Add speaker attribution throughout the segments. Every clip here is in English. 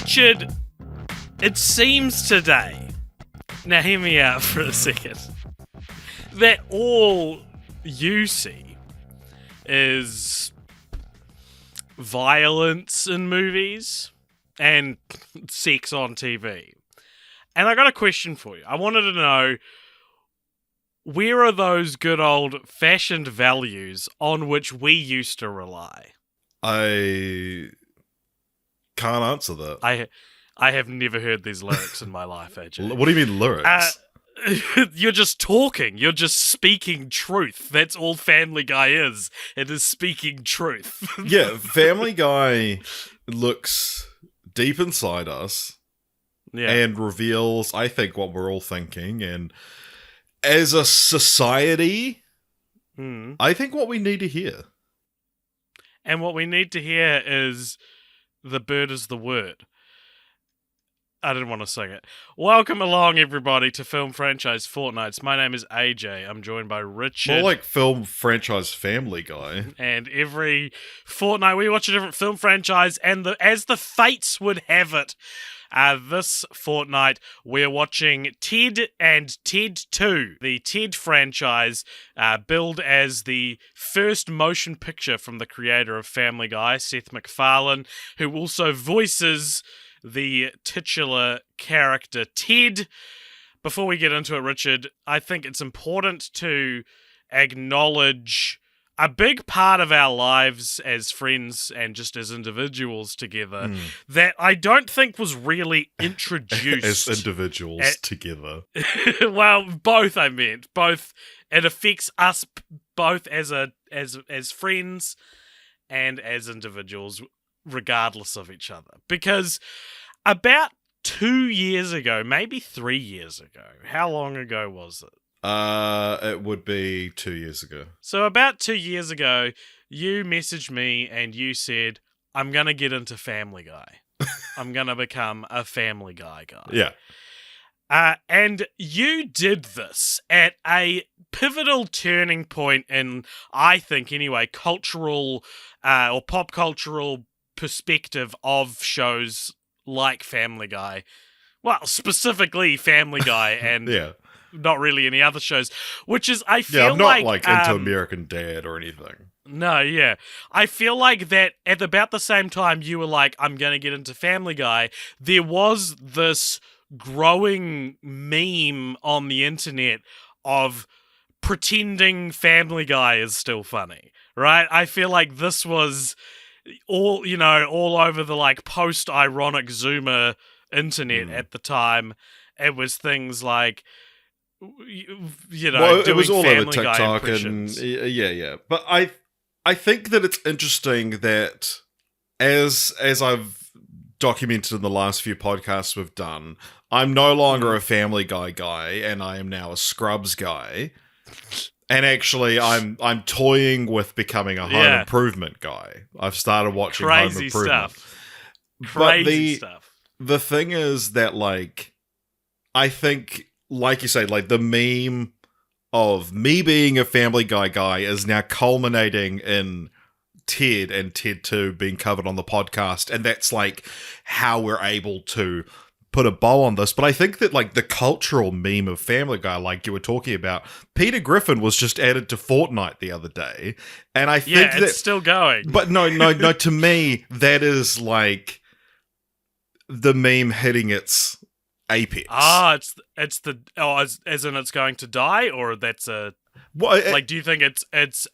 Speaker 1: Richard, it seems today, now hear me out for a second, that all you see is violence in movies and sex on TV. And I got a question for you. I wanted to know, where are those good old-fashioned values on which we used to rely?
Speaker 2: I can't answer that.
Speaker 1: I have never heard these lyrics in my life, AJ.
Speaker 2: What do you mean lyrics?
Speaker 1: You're just talking. You're just speaking truth. That's all Family Guy is. It is speaking truth.
Speaker 2: Yeah, Family Guy looks deep inside us and reveals, I think, what we're all thinking. And as a society, I think what we need to hear.
Speaker 1: And what we need to hear is the bird is the word. I didn't want to sing it. Welcome along, everybody, to Film Franchise Fortnights. My name is AJ. I'm joined by Richard.
Speaker 2: More like Film Franchise Family Guy.
Speaker 1: And every fortnight we watch a different film franchise, and as the fates would have it, this fortnight we're watching Ted and Ted 2, the Ted franchise, billed as the first motion picture from the creator of Family Guy, Seth MacFarlane, who also voices the titular character Ted. Before we get into it, Richard, I think it's important to acknowledge a big part of our lives as friends and just as individuals together that I don't think was really introduced.
Speaker 2: As individuals together.
Speaker 1: Well, both, I meant. Both. It affects us both as friends and as individuals, regardless of each other. Because about 2 years ago, maybe 3 years ago, how long ago was it?
Speaker 2: It would be 2 years ago.
Speaker 1: So about 2 years ago, you messaged me and you said, I'm going to get into Family Guy. I'm going to become a Family Guy guy.
Speaker 2: Yeah.
Speaker 1: And you did this at a pivotal turning point in, I think anyway, cultural or pop cultural perspective of shows like Family Guy. Well, specifically Family Guy and not really any other shows, which is, I feel
Speaker 2: I'm not like into American Dad or anything.
Speaker 1: No, yeah. I feel like that at about the same time you were like, I'm going to get into Family Guy, there was this growing meme on the internet of pretending Family Guy is still funny, right? I feel like this was all over the like post-ironic Zoomer internet at the time. It was things like,
Speaker 2: it was all over
Speaker 1: Family Guy
Speaker 2: TikTok
Speaker 1: impressions.
Speaker 2: and yeah. But I think that it's interesting that as I've documented in the last few podcasts we've done, I'm no longer a Family Guy guy, and I am now a Scrubs guy. And actually, I'm toying with becoming a Home Improvement guy. I've started watching Home Improvement.
Speaker 1: Crazy stuff.
Speaker 2: The thing is that, like, I think, like you say, like, the meme of me being a Family Guy guy is now culminating in Ted and Ted 2 being covered on the podcast, and that's, like, how we're able to put a bow on this. But I think that, like, the cultural meme of Family Guy, like you were talking about, Peter Griffin was just added to Fortnite the other day, and I think
Speaker 1: it's still going.
Speaker 2: But no, to me, that is, like, the meme hitting its apex.
Speaker 1: As in it's going to die, or that's a...
Speaker 2: Well,
Speaker 1: do you think it is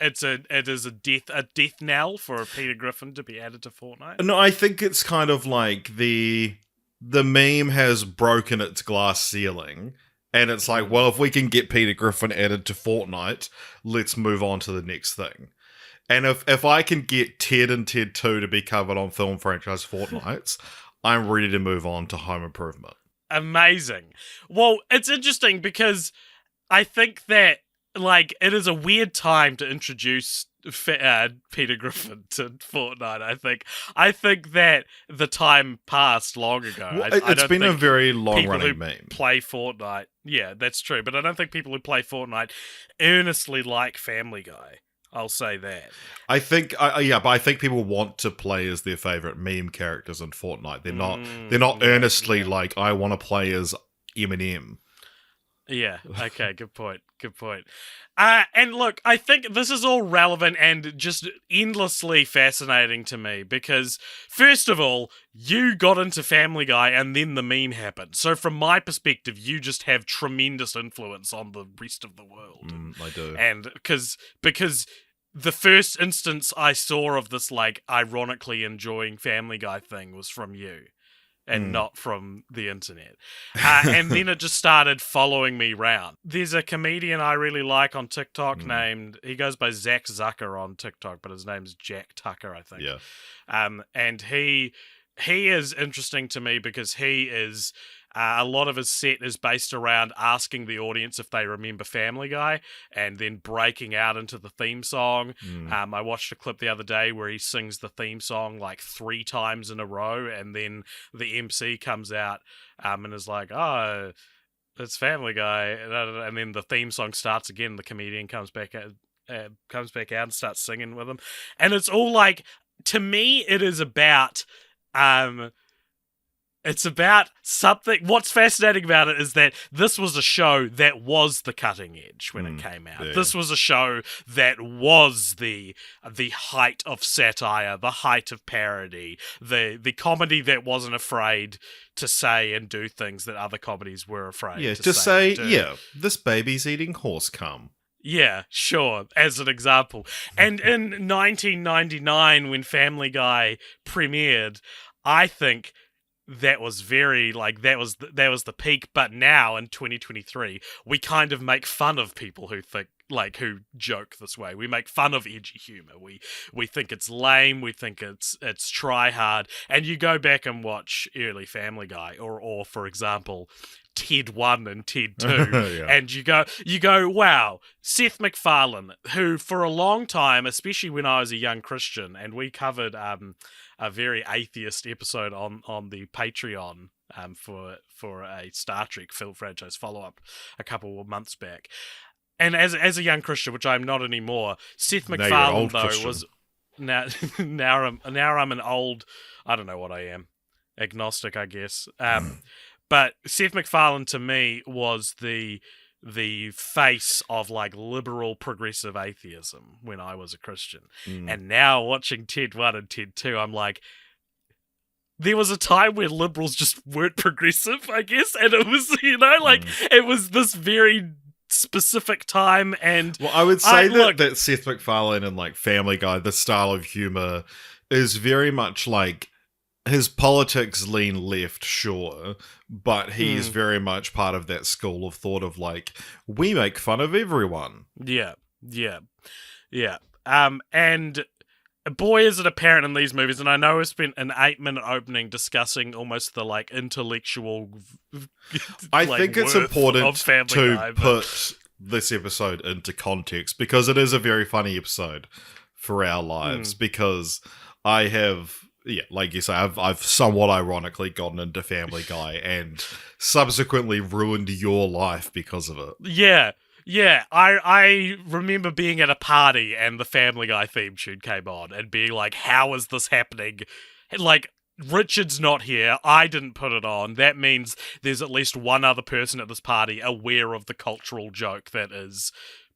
Speaker 1: a death knell for Peter Griffin to be added to Fortnite?
Speaker 2: No, I think it's kind of like the meme has broken its glass ceiling, and it's like, well, if we can get Peter Griffin added to Fortnite, let's move on to the next thing. And if I can get Ted and Ted 2 to be covered on Film Franchise Fortnights, I'm ready to move on to Home Improvement.
Speaker 1: Amazing. Well, it's interesting because I think that, like, it is a weird time to introduce Peter Griffin to Fortnite. I think that the time passed long ago.
Speaker 2: Well, it's been a very long-running meme.
Speaker 1: Play Fortnite, yeah, that's true. But I don't think people who play Fortnite earnestly like Family Guy. I'll say that.
Speaker 2: I think, but I think people want to play as their favorite meme characters in Fortnite. They're not earnestly like, I want to play as Eminem.
Speaker 1: Yeah. Okay. Good point. Good point. And look, I think this is all relevant and just endlessly fascinating to me because, first of all, you got into Family Guy and then the meme happened. So from my perspective, you just have tremendous influence on the rest of the world.
Speaker 2: I do.
Speaker 1: And because the first instance I saw of this, like, ironically enjoying Family Guy thing was from you. And not from the internet. And then it just started following me round. There's a comedian I really like on TikTok named, he goes by Zach Zucker on TikTok, but his name's Jack Tucker, I think.
Speaker 2: Yeah.
Speaker 1: And he is interesting to me because he is, a lot of his set is based around asking the audience if they remember Family Guy and then breaking out into the theme song. I watched a clip the other day where he sings the theme song like 3 times in a row and then the MC comes out and is like, oh, it's Family Guy. And then the theme song starts again. The comedian comes back out and starts singing with him. And it's all like, to me, it is about... It's about something. What's fascinating about it is that this was a show that was the cutting edge when it came out. Yeah. This was a show that was the height of satire, the height of parody, the comedy that wasn't afraid to say and do things that other comedies were afraid to say.
Speaker 2: This baby's eating horse cum.
Speaker 1: Yeah, sure, as an example. And in 1999, when Family Guy premiered, I think that was very, like, that was the peak. But now in 2023, we kind of make fun of people who think, like, who joke this way. We make fun of edgy humor. We think it's lame. We think it's try hard. And you go back and watch early Family Guy, or for example, Ted 1 and Ted 2, yeah. And you go, wow, Seth MacFarlane, who for a long time, especially when I was a young Christian, and we covered a very atheist episode on the Patreon for a Star Trek film franchise follow-up a couple of months back. And as a young Christian, which I'm not anymore, Seth MacFarlane, though, Christian. Was... Now I'm an old... I don't know what I am. Agnostic, I guess. But Seth MacFarlane, to me, was the face of, like, liberal progressive atheism when I was a Christian. And now watching Ted 1 and Ted 2, I'm like, there was a time where liberals just weren't progressive, I guess, and it was, it was this very specific time. And
Speaker 2: well, I would say that Seth MacFarlane and, like, Family Guy, the style of humor is very much like, his politics lean left, sure, but he's very much part of that school of thought of, like, we make fun of everyone.
Speaker 1: Yeah. And boy, is it apparent in these movies, and I know we spent an 8-minute opening discussing almost the, like, intellectual
Speaker 2: I think it's important to put this episode into context, because it is a very funny episode for our lives, because I have... Yeah, like you say, I've somewhat ironically gotten into Family Guy and subsequently ruined your life because of it.
Speaker 1: Yeah. I remember being at a party and the Family Guy theme tune came on and being like, how is this happening? Like, Richard's not here. I didn't put it on. That means there's at least one other person at this party aware of the cultural joke that is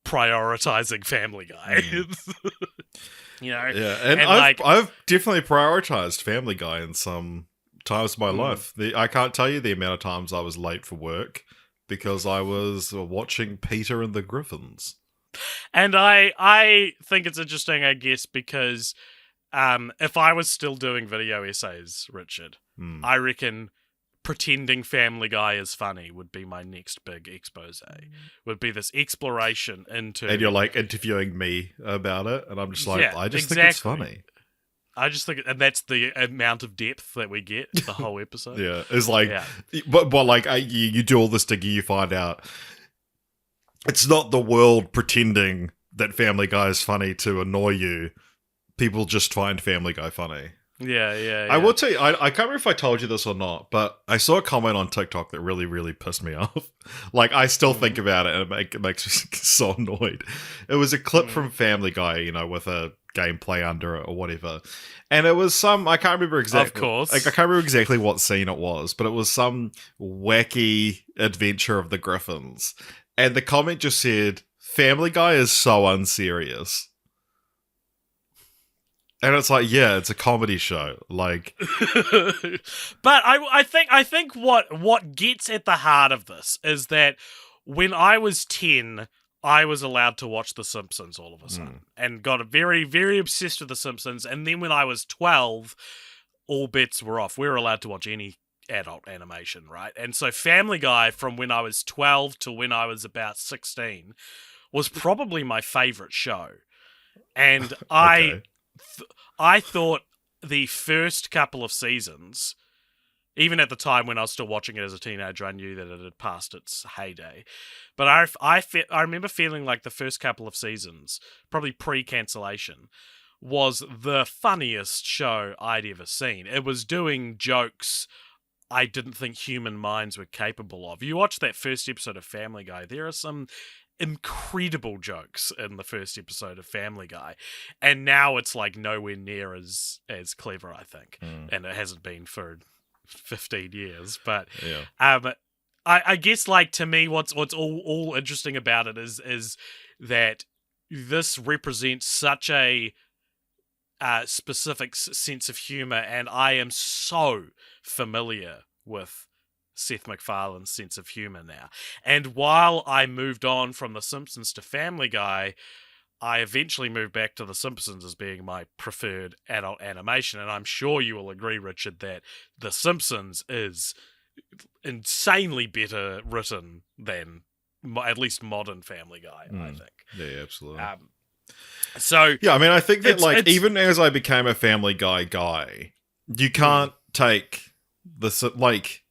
Speaker 1: prioritizing Family Guy.
Speaker 2: Yeah, and I've definitely prioritized Family Guy in some times of my life. I can't tell you the amount of times I was late for work because I was watching Peter and the Griffins.
Speaker 1: And I think it's interesting, I guess, because if I was still doing video essays, Richard, I reckon pretending Family Guy is funny would be my next big expose. Would be this exploration into...
Speaker 2: And you're, like, interviewing me about it, and I'm just like, I just think it's funny.
Speaker 1: I just think... And that's the amount of depth that we get the whole episode.
Speaker 2: Yeah, it's like... Yeah. But like, you do all this digging, you find out it's not the world pretending that Family Guy is funny to annoy you. People just find Family Guy funny.
Speaker 1: Yeah.
Speaker 2: I will tell you, I can't remember if I told you this or not, but I saw a comment on TikTok that really, really pissed me off. Like, I still think about it, and it makes me so annoyed. It was a clip from Family Guy, with a gameplay under it or whatever. And it was I can't remember exactly.
Speaker 1: Of course.
Speaker 2: I can't remember exactly what scene it was, but it was some wacky adventure of the Griffins. And the comment just said, Family Guy is so unserious. And it's like, yeah, it's a comedy show. Like,
Speaker 1: but I think what gets at the heart of this is that when I was 10, I was allowed to watch The Simpsons all of a sudden and got very, very obsessed with The Simpsons. And then when I was 12, all bets were off. We were allowed to watch any adult animation, right? And so Family Guy from when I was 12 to when I was about 16 was probably my favorite show. And
Speaker 2: okay.
Speaker 1: I thought the first couple of seasons, even at the time when I was still watching it as a teenager, I knew that it had passed its heyday. But I remember feeling like the first couple of seasons, probably pre-cancellation, was the funniest show I'd ever seen. It was doing jokes I didn't think human minds were capable of. You watch that first episode of Family Guy, there are some incredible jokes in the first episode of Family Guy, and now it's like nowhere near as clever, I think, and it hasn't been for 15 years. But I guess, like, to me, what's all interesting about it is that this represents such a specific sense of humor, and I am so familiar with Seth MacFarlane's sense of humor now. And while I moved on from The Simpsons to Family Guy, I eventually moved back to The Simpsons as being my preferred adult animation. And I'm sure you will agree, Richard, that The Simpsons is insanely better written than at least modern Family Guy, I think.
Speaker 2: Yeah, absolutely.
Speaker 1: So
Speaker 2: yeah, I mean, I think that it's even as I became a Family guy, you can't take the like.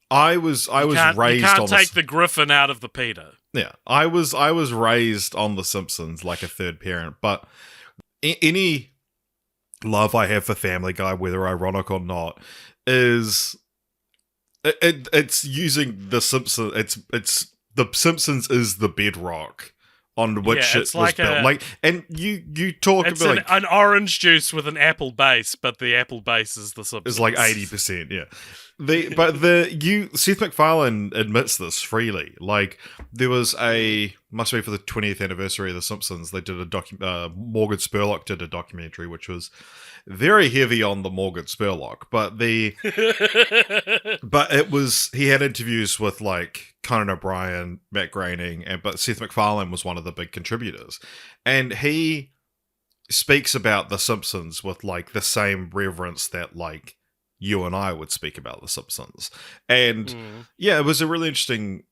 Speaker 2: I was raised.
Speaker 1: You can't take the Griffin out of the Peter.
Speaker 2: Yeah, I was raised on The Simpsons like a third parent, but any love I have for Family Guy, whether ironic or not, is it's using The Simpsons. It's The Simpsons is the bedrock on which it was built. And you talk about
Speaker 1: an orange juice with an apple base, but the apple base is The Simpsons.
Speaker 2: It's like 80%, yeah. Seth MacFarlane admits this freely. Like, there was must be for the 20th anniversary of The Simpsons, they did Morgan Spurlock did a documentary, which was very heavy on the Morgan Spurlock, but he had interviews with like Conan O'Brien, Matt Groening, but Seth MacFarlane was one of the big contributors, and he speaks about The Simpsons with like the same reverence that like you and I would speak about The Simpsons. And yeah, it was a really interesting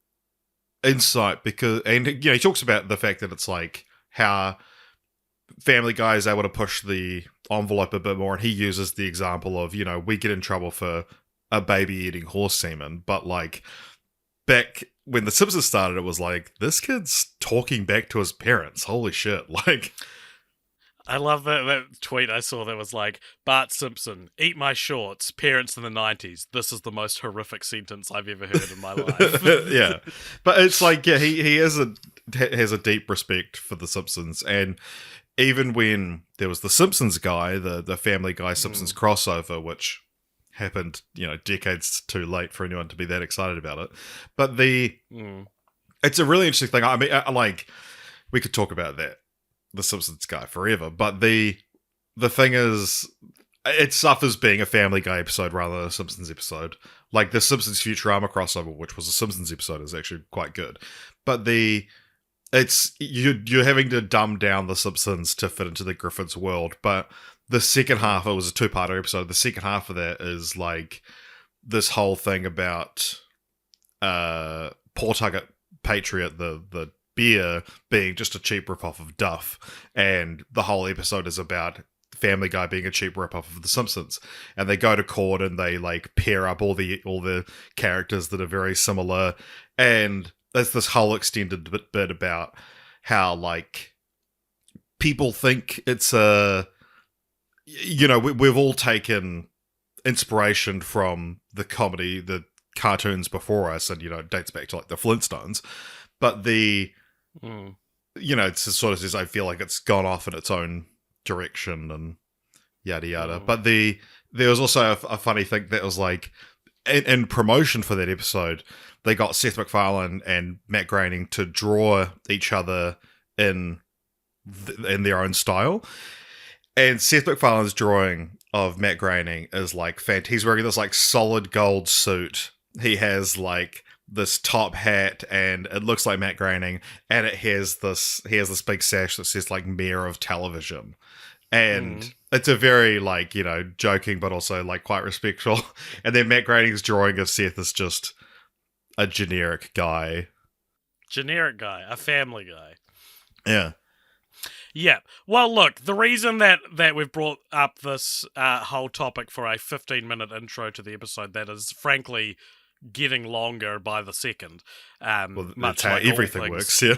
Speaker 2: insight because, and he talks about the fact that it's like how Family Guy is able to push the envelope a bit more, and he uses the example of, we get in trouble for a baby eating horse semen, but like back when The Simpsons started, it was like, this kid's talking back to his parents. Holy shit. Like,
Speaker 1: I love that tweet I saw that was like, Bart Simpson, eat my shorts, parents in the 90s. This is the most horrific sentence I've ever heard in my life.
Speaker 2: Yeah. But it's like, yeah, he has a deep respect for The Simpsons. And even when there was the Simpsons guy, the Family Guy Simpsons crossover, which happened, decades too late for anyone to be that excited about it. But it's a really interesting thing. I mean, we could talk about that, the Simpsons guy, forever. But the thing is, it suffers being a Family Guy episode rather than a Simpsons episode. Like, the Simpsons Futurama crossover, which was a Simpsons episode, is actually quite good. But you're having to dumb down the Simpsons to fit into the Griffins world. But the second half, it was a two-parter episode. The second half of that is like this whole thing about Pawtucket Patriot, the beer, being just a cheap ripoff of Duff, and the whole episode is about Family Guy being a cheap ripoff of The Simpsons. And they go to court and they like pair up all the characters that are very similar, and there's this whole extended bit about how like people think it's a we've all taken inspiration from the comedy, the cartoons before us, and it dates back to like the Flintstones. But it's sort of says I feel like it's gone off in its own direction and yada yada. But there was also a funny thing that was like in promotion for that episode, they got Seth MacFarlane and Matt Groening to draw each other in their own style. And Seth MacFarlane's drawing of Matt Groening is like he's wearing this like solid gold suit. He has like this top hat, and it looks like Matt Groening, and he has this big sash that says like Mayor of Television. And it's a very like, joking but also like quite respectful. And then Matt Groening's drawing of Seth is just a generic guy.
Speaker 1: A family guy.
Speaker 2: Yeah.
Speaker 1: Yeah. Well, look, the reason that we've brought up this whole topic for a 15-minute intro to the episode that is frankly getting longer by the second.
Speaker 2: Well,
Speaker 1: much
Speaker 2: that's how
Speaker 1: like
Speaker 2: everything works, yeah.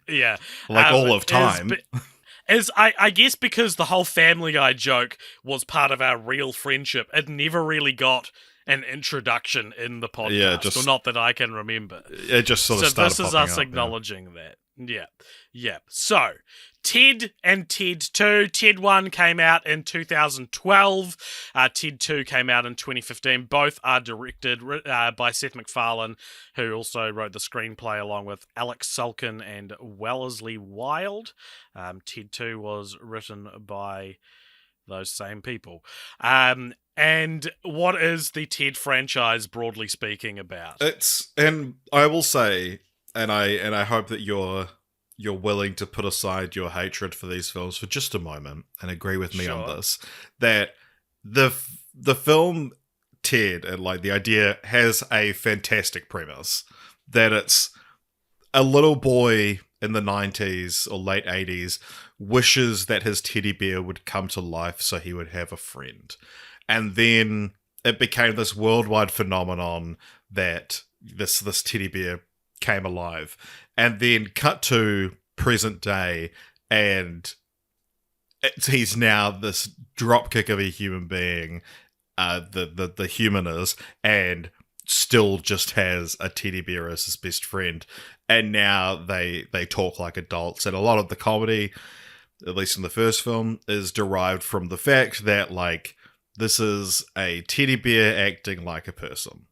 Speaker 1: Yeah.
Speaker 2: Like all of time.
Speaker 1: I guess because the whole Family Guy joke was part of our real friendship, it never really got an introduction in the podcast, or not that I can remember.
Speaker 2: It just sort of started
Speaker 1: this is
Speaker 2: popping
Speaker 1: us
Speaker 2: up,
Speaker 1: acknowledging that. Yeah. So, Ted and Ted 2. Ted 1 came out in 2012. Ted 2 came out in 2015. Both are directed by Seth MacFarlane, who also wrote the screenplay along with Alex Sulkin and Wellesley Wild. Ted 2 was written by those same people. And what is the Ted franchise, broadly speaking, about?
Speaker 2: And I will say, and I hope that you're willing to put aside your hatred for these films for just a moment and agree with me on this, that the film Ted, and like the idea, has a fantastic premise. That it's a little boy in the 90s or late 80s wishes that his teddy bear would come to life so he would have a friend. And then it became this worldwide phenomenon that this teddy bear came alive. And then cut to present day, and he's now this dropkick of a human being, the human is, and still just has a teddy bear as his best friend. And now they talk like adults. And a lot of the comedy, at least in the first film, is derived from the fact that, like, this is a teddy bear acting like a person.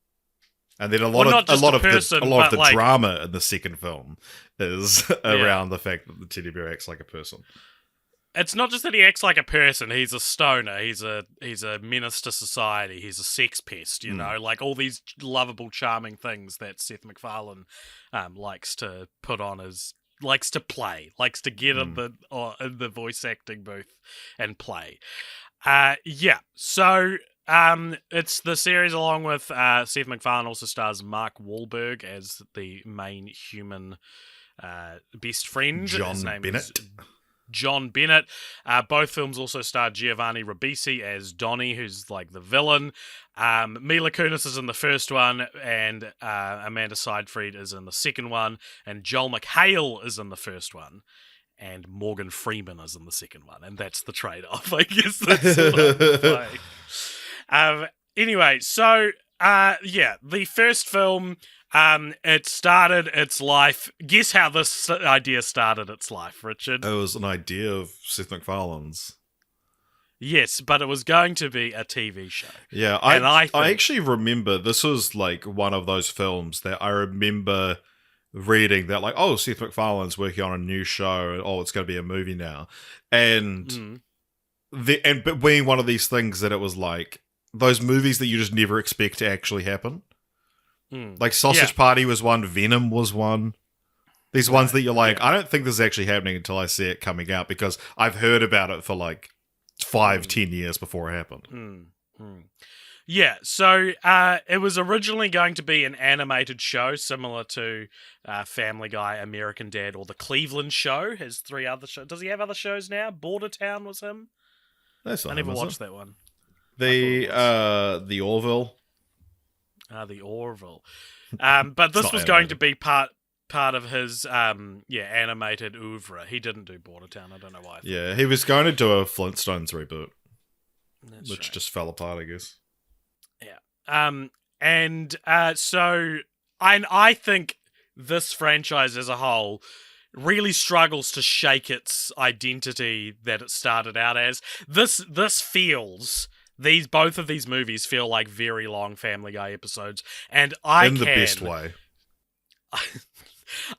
Speaker 2: And then a lot of the drama in the second film is around the fact that the teddy bear acts like a person.
Speaker 1: It's not just that he acts like a person. He's a stoner. He's a menace to society. He's a sex pest. Like all these lovable, charming things that Seth MacFarlane likes to put on likes to play, likes to get in the voice acting booth and play. So it's the series along with Seth MacFarlane also stars Mark Wahlberg as the main human best friend.
Speaker 2: John Bennett.
Speaker 1: John Bennett. Both films also star Giovanni Ribisi as Donnie, who's like the villain. Mila Kunis is in the first one, and Amanda Seyfried is in the second one, and Joel McHale is in the first one. And Morgan Freeman is in the second one, and that's the trade-off, I guess. That's what I'm anyway, so, the first film, it started its life. Guess how this idea started its life, Richard?
Speaker 2: It was an idea of Seth MacFarlane's.
Speaker 1: Yes, but it was going to be a TV show.
Speaker 2: Yeah, I actually remember this was like one of those films that I remember reading that, like, oh, Seth MacFarlane's working on a new show, and it's going to be a movie now, and but being one of these things that it was like those movies that you just never expect to actually happen. Like Sausage Party was one, Venom was one. These ones that you're like, I don't think this is actually happening until I see it coming out, because I've heard about it for like 5-10 years before it happened.
Speaker 1: Yeah, so it was originally going to be an animated show similar to Family Guy, American Dad, or The Cleveland Show. Has 3 other shows. Does he have other shows now? Border Town was him.
Speaker 2: That's not
Speaker 1: I never watched that one.
Speaker 2: The Orville.
Speaker 1: The Orville. But this was going to be part of his animated oeuvre. He didn't do Border Town. I don't know why.
Speaker 2: Yeah, he was going to do a Flintstones reboot.
Speaker 1: That's
Speaker 2: which
Speaker 1: right.
Speaker 2: just fell apart, I guess.
Speaker 1: So I think this franchise as a whole really struggles to shake its identity that it started out as. This feels both of these movies feel like very long Family Guy episodes, and
Speaker 2: In the best way.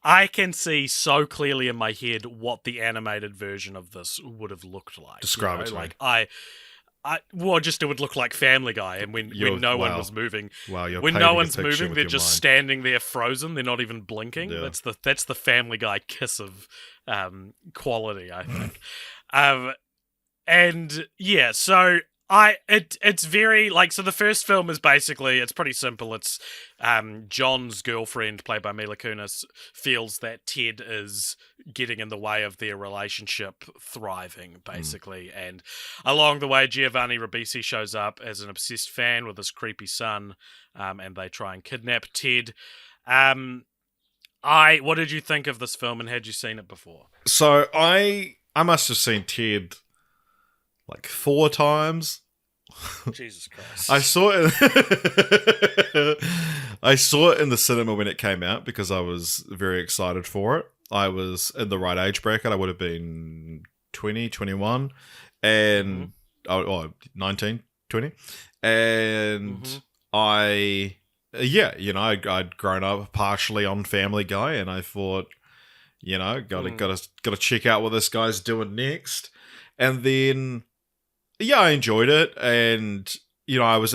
Speaker 1: I can see so clearly in my head what the animated version of this would have looked like.
Speaker 2: Describe it to me.
Speaker 1: It would look like Family Guy, and when no one was moving,
Speaker 2: Wow, you're
Speaker 1: when
Speaker 2: painting
Speaker 1: no
Speaker 2: a
Speaker 1: one's
Speaker 2: picture
Speaker 1: moving,
Speaker 2: with
Speaker 1: they're
Speaker 2: your
Speaker 1: just
Speaker 2: mind.
Speaker 1: standing there frozen. They're not even blinking.
Speaker 2: Yeah.
Speaker 1: That's the Family Guy kiss of quality, I think. So it's very so the first film is basically, it's pretty simple. It's John's girlfriend, played by Mila Kunis, feels that Ted is getting in the way of their relationship thriving, basically. And along the way, Giovanni Ribisi shows up as an obsessed fan with his creepy son, and they try and kidnap Ted. What did you think of this film, and had you seen it before?
Speaker 2: So I must have seen Ted like 4 times.
Speaker 1: Jesus Christ.
Speaker 2: I saw it I saw it in the cinema when it came out because I was very excited for it. I was in the right age bracket. I would have been 20, 21 and 19, 20. And I'd grown up partially on Family Guy, and I thought, gotta check out what this guy's doing next. And then I enjoyed it, and I was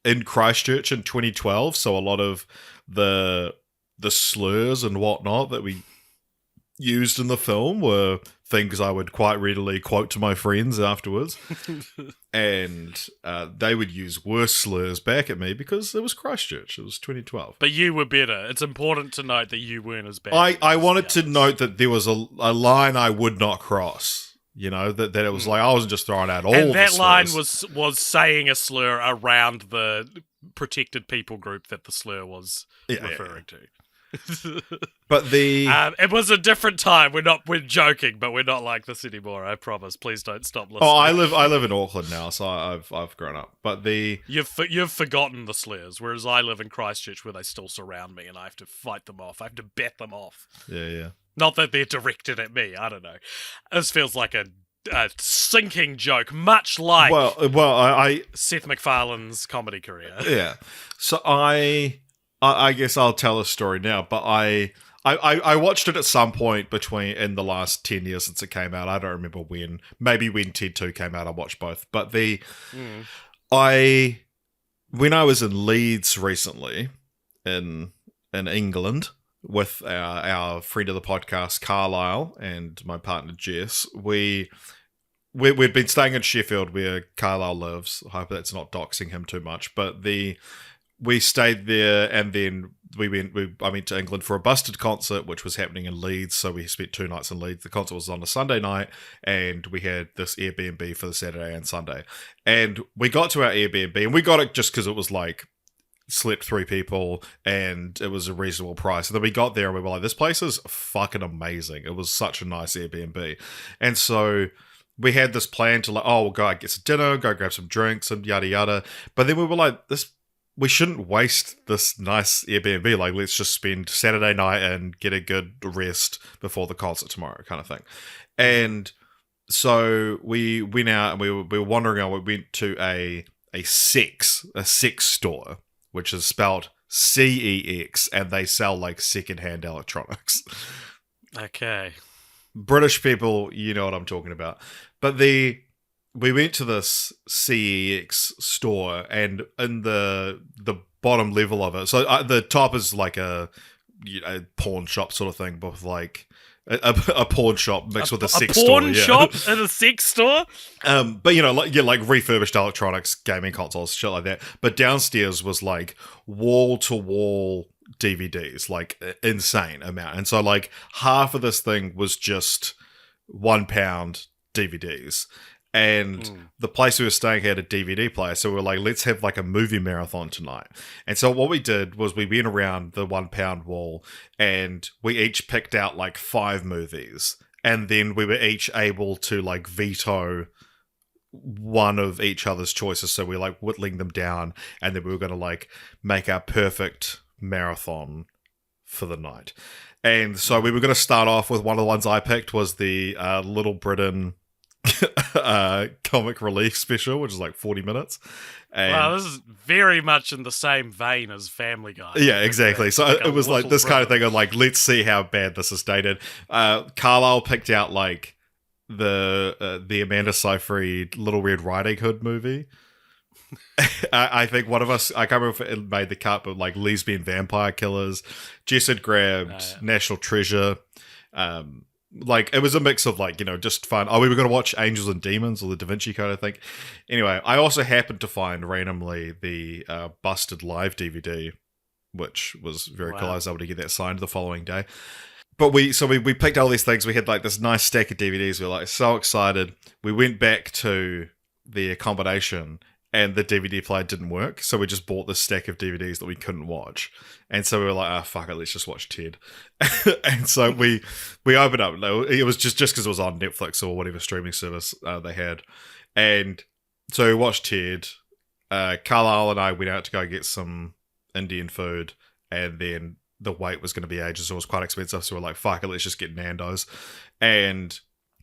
Speaker 2: in Christchurch in 2012, so a lot of the slurs and whatnot that we used in the film were things I would quite readily quote to my friends afterwards, and they would use worse slurs back at me because it was Christchurch. It was 2012.
Speaker 1: But you were better. It's important to note that you weren't as bad.
Speaker 2: I wanted to note that there was a line I would not cross. That it was like I wasn't just throwing out all the slurs.
Speaker 1: And that line was saying a slur around the protected people group that the slur was referring to.
Speaker 2: But
Speaker 1: it was a different time. We're joking, but we're not like this anymore. I promise. Please don't stop listening.
Speaker 2: Oh, I live in Auckland now, so I've grown up. But
Speaker 1: you've forgotten the slurs, whereas I live in Christchurch, where they still surround me, and I have to fight them off. I have to bat them off.
Speaker 2: Yeah.
Speaker 1: Not that they're directed at me. I don't know. This feels like a sinking joke, much like
Speaker 2: I
Speaker 1: Seth MacFarlane's comedy career.
Speaker 2: Yeah. So I guess I'll tell a story now, but I watched it at some point in the last 10 years since it came out. I don't remember when. Maybe when Ted 2 came out, I watched both. But when I was in Leeds recently in England with our friend of the podcast, Carlisle, and my partner, Jess, we'd been staying in Sheffield where Carlisle lives. I hope that's not doxing him too much. But we stayed there, and then I went to England for a Busted concert, which was happening in Leeds. So we spent 2 nights in Leeds. The concert was on a Sunday night, and we had this Airbnb for the Saturday and Sunday. And we got to our Airbnb, and we got it just because it was like slept 3 people and it was a reasonable price. And then we got there and we were like, this place is fucking amazing. It was such a nice Airbnb. And so we had this plan to we'll go get some dinner, go grab some drinks and yada yada. But then we were like, we shouldn't waste this nice Airbnb. Like, let's just spend Saturday night and get a good rest before the concert tomorrow, kind of thing. And so we went out and we were wandering around. We went to a sex store, which is spelled CEX, and they sell like secondhand electronics.
Speaker 1: Okay.
Speaker 2: British people, you know what I'm talking about. But we went to this CEX store, and in the bottom level of it, so the top is like a pawn shop sort of thing, but with like a pawn shop mixed with a sex store.
Speaker 1: A pawn shop in a sex store?
Speaker 2: But like refurbished electronics, gaming consoles, shit like that. But downstairs was like wall-to-wall DVDs, like insane amount. And so like half of this thing was just £1 DVDs. And the place we were staying had a DVD player, so we were like, let's have like a movie marathon tonight. And so what we did was we went around the £1 wall and we each picked out like 5 movies, and then we were each able to like veto one of each other's choices. So we're like whittling them down, and then we were going to like make our perfect marathon for the night. And so we were going to start off with one of the ones I picked was the Little Britain comic relief special, which is like 40 minutes. And
Speaker 1: Wow, this is very much in the same vein as Family Guy.
Speaker 2: yeah, exactly. So
Speaker 1: like
Speaker 2: it was like this kind of thing
Speaker 1: brother.
Speaker 2: of like, let's see how bad this is dated. Carlisle picked out like the Amanda Seyfried Little Red Riding Hood movie. I think one of us, I can't remember if it made the cut, but like Lesbian Vampire Killers. Jess had grabbed National Treasure. Like it was a mix of like, just fun. Oh, we were going to watch Angels and Demons or the Da Vinci Code, I think. Anyway, I also happened to find randomly the Busted Live DVD, which was very cool. I was able to get that signed the following day. But we picked all these things. We had like this nice stack of DVDs. We were like so excited. We went back to the accommodation and the DVD player didn't work. So we just bought this stack of DVDs that we couldn't watch. And so we were like, fuck it, let's just watch Ted. And so we opened up. It was just because it was on Netflix or whatever streaming service they had. And so we watched Ted. Carlisle and I went out to go get some Indian food. And then the wait was going to be ages, so it was quite expensive. So we're like, fuck it, let's just get Nando's. And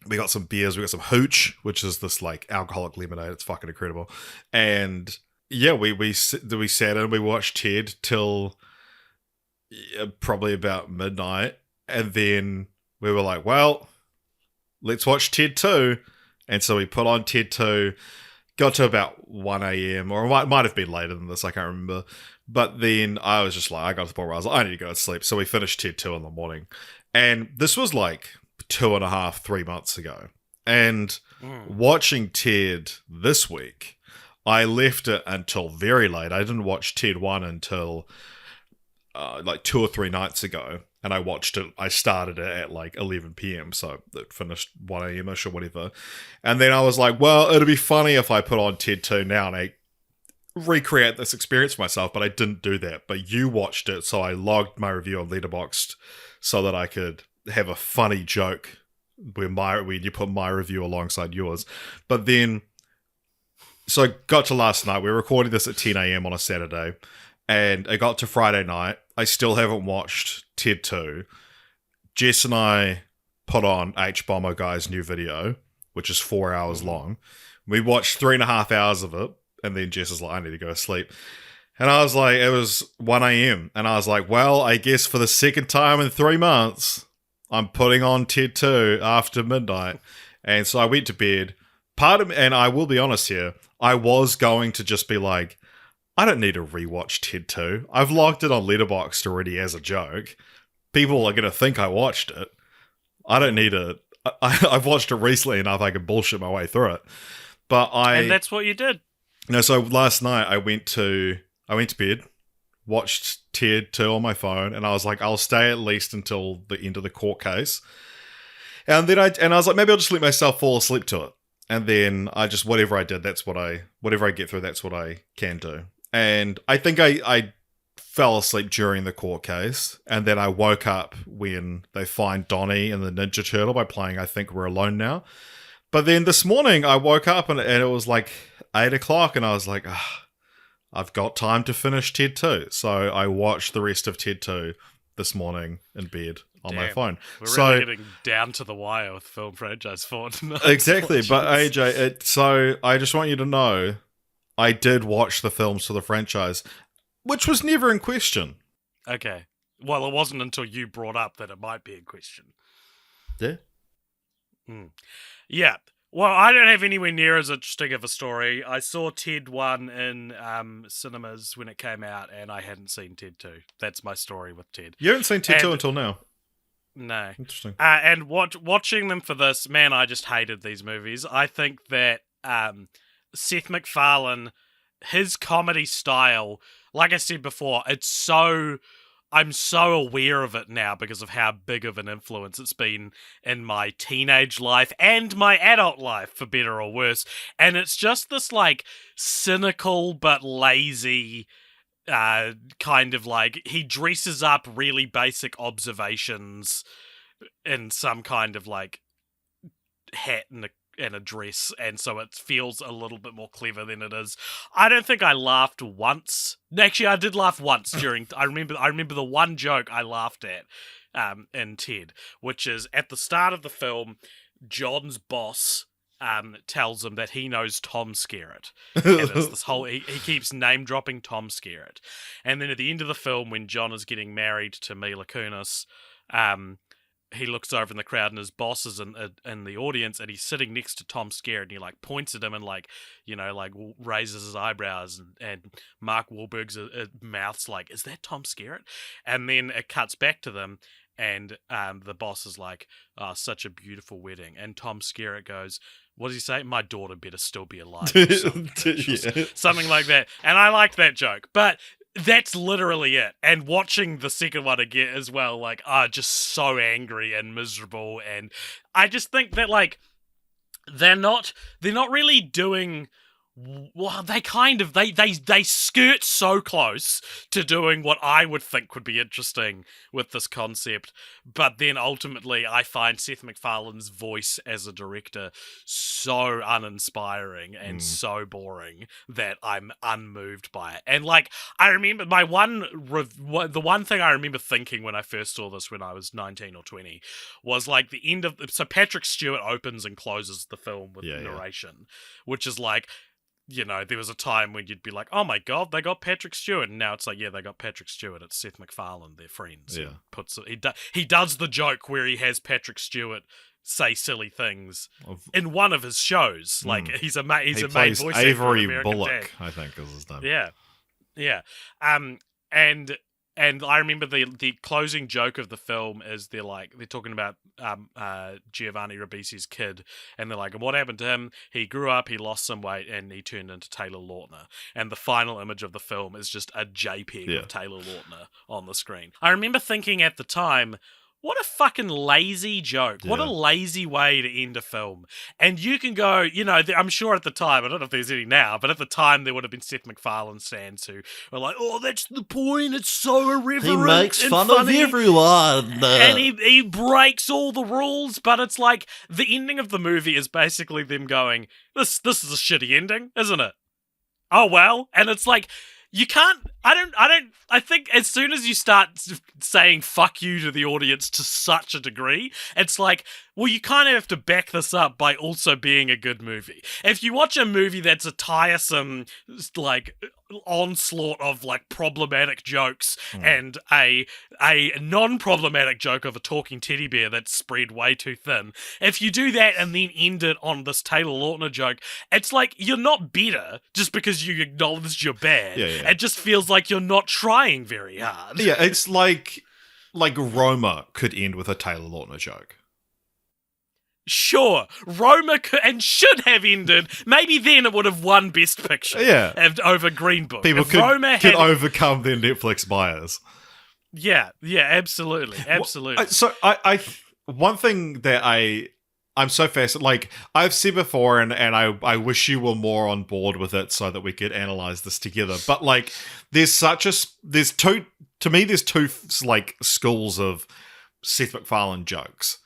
Speaker 2: we got some beers. We got some hooch, which is this like alcoholic lemonade. It's fucking incredible. And yeah, we sat in, we watched Ted till probably about midnight. And then we were like, well, let's watch Ted 2. And so we put on Ted 2, got to about 1 a.m. or it might have been later than this, I can't remember. But then I was just like, I got to the point where I was like, I need to go to sleep. So we finished Ted 2 in the morning. And this was like 2.5, 3 months ago. And watching Ted this week, I left it until very late. I didn't watch Ted 1 until like 2 or 3 nights ago. And I watched it, I started it at like 11 p.m. So it finished 1 a.m.-ish or whatever. And then I was like, well, it'd be funny if I put on Ted 2 now and I recreate this experience for myself, but I didn't do that. But you watched it, so I logged my review on Letterboxd so that I could have a funny joke when you put my review alongside yours. But then, so I got to last night. We were recording this at 10 a.m. on a Saturday, and I got to Friday night. I still haven't watched Ted 2. Jess and I put on H-Bomber Guy's new video, which is 4 hours long. We watched 3.5 hours of it. And then Jess is like, I need to go to sleep. And I was like, it was 1 a.m. And I was like, well, I guess for the second time in 3 months, I'm putting on Ted 2 after midnight. And so I went to bed. And I will be honest here, I was going to just be like, I don't need to rewatch Ted 2. I've logged it on Letterboxd already as a joke. People are going to think I watched it. I don't need to. I've watched it recently enough I can bullshit my way through it. And
Speaker 1: that's what you did.
Speaker 2: No, so last night I went to bed, watched Ted 2 on my phone, and I was like, I'll stay at least until the end of the court case. And then I was like, maybe I'll just let myself fall asleep to it. And then I just, whatever I did, whatever I get through, that's what I can do. And I think I fell asleep during the court case, and then I woke up when they find Donnie and the Ninja Turtle by playing I Think We're Alone Now. But then this morning I woke up and it was like 8 o'clock, and I was like, I've got time to finish Ted 2. So I watched the rest of Ted 2 this morning in bed on my phone.
Speaker 1: We're really getting down to the wire with film franchise Fortnights.
Speaker 2: Exactly, but AJ, so I just want you to know, I did watch the films for the franchise, which was never in question.
Speaker 1: Okay. Well, it wasn't until you brought up that it might be in question.
Speaker 2: Yeah?
Speaker 1: Yeah. Well, I don't have anywhere near as interesting of a story. I saw Ted 1 in cinemas when it came out, and I hadn't seen Ted 2. That's my story with Ted.
Speaker 2: You haven't seen Ted 2 until now?
Speaker 1: No.
Speaker 2: Interesting.
Speaker 1: And watching them for this, man, I just hated these movies. I think that Seth MacFarlane, his comedy style, like I said before, I'm so aware of it now because of how big of an influence it's been in my teenage life and my adult life, for better or worse. And it's just this, like, cynical but lazy kind of, like, he dresses up really basic observations in some kind of, like, hat and a dress, and so it feels a little bit more clever than it is. I don't think I laughed once. Actually, I did laugh once during. I remember the one joke I laughed at in Ted, which is at the start of the film, John's boss tells him that he knows Tom Skerritt. And it's this whole... He keeps name-dropping Tom Skerritt. And then at the end of the film, when John is getting married to Mila Kunis, he looks over in the crowd and his boss is in the audience and he's sitting next to Tom Skerritt and he like points at him and like, you know, like raises his eyebrows and Mark Wahlberg's mouth's like, is that Tom Skerritt? And then it cuts back to them and the boss is like, oh, such a beautiful wedding. And Tom Skerritt goes, what does he say? My daughter better still be alive. Something like that. And I like that joke. But that's literally it. And watching the second one again as well, like, just so angry and miserable. And I just think that, like, they're not really doing... Well, they kind of... They skirt so close to doing what I would think would be interesting with this concept. But then ultimately, I find Seth MacFarlane's voice as a director so uninspiring and so boring that I'm unmoved by it. And, like, I remember the one thing I remember thinking when I first saw this when I was 19 or 20 was, like, the end of... So Patrick Stewart opens and closes the film with narration, which is like... You know, there was a time when you'd be like, oh my god, they got Patrick Stewart. And now it's like, yeah, they got Patrick Stewart. It's Seth MacFarlane, they're friends.
Speaker 2: Yeah.
Speaker 1: He does the joke where he has Patrick Stewart say silly things in one of his shows. Like, he's a main voice actor.
Speaker 2: Avery Bullock, I think is his name.
Speaker 1: Yeah. Yeah. And I remember the closing joke of the film is they're talking about Giovanni Ribisi's kid, and they're like, and what happened to him? He grew up, he lost some weight, and he turned into Taylor Lautner. And the final image of the film is just a JPEG of Taylor Lautner on the screen. I remember thinking at the time, what a fucking lazy joke. What a lazy way to end a film. And you can go, you know, I'm sure at the time, I don't know if there's any now, but at the time there would have been Seth MacFarlane fans who were like, oh, that's the point. It's so irreverent.
Speaker 3: He makes
Speaker 1: and
Speaker 3: fun
Speaker 1: funny.
Speaker 3: of everyone.
Speaker 1: And he breaks all the rules, but it's like the ending of the movie is basically them going, this is a shitty ending, isn't it? Oh, well. And it's like, you can't, I think as soon as you start saying fuck you to the audience to such a degree, it's like, well, you kind of have to back this up by also being a good movie. If you watch a movie that's a tiresome, like, onslaught of, like, problematic jokes and a non-problematic joke of a talking teddy bear that's spread way too thin, if you do that and then end it on this Taylor Lautner joke, it's like, you're not better just because you acknowledged you're bad.
Speaker 2: Yeah.
Speaker 1: It just feels like you're not trying very hard.
Speaker 2: Yeah, it's like Roma could end with a Taylor Lautner joke.
Speaker 1: Sure, Roma could and should have ended. Maybe then it would have won Best Picture. Over Green Book.
Speaker 2: People could overcome their Netflix bias.
Speaker 1: Yeah, absolutely.
Speaker 2: So I one thing that I'm so fascinated. Like I've said before, and I wish you were more on board with it so that we could analyze this together. But like, there's two like schools of Seth MacFarlane jokes.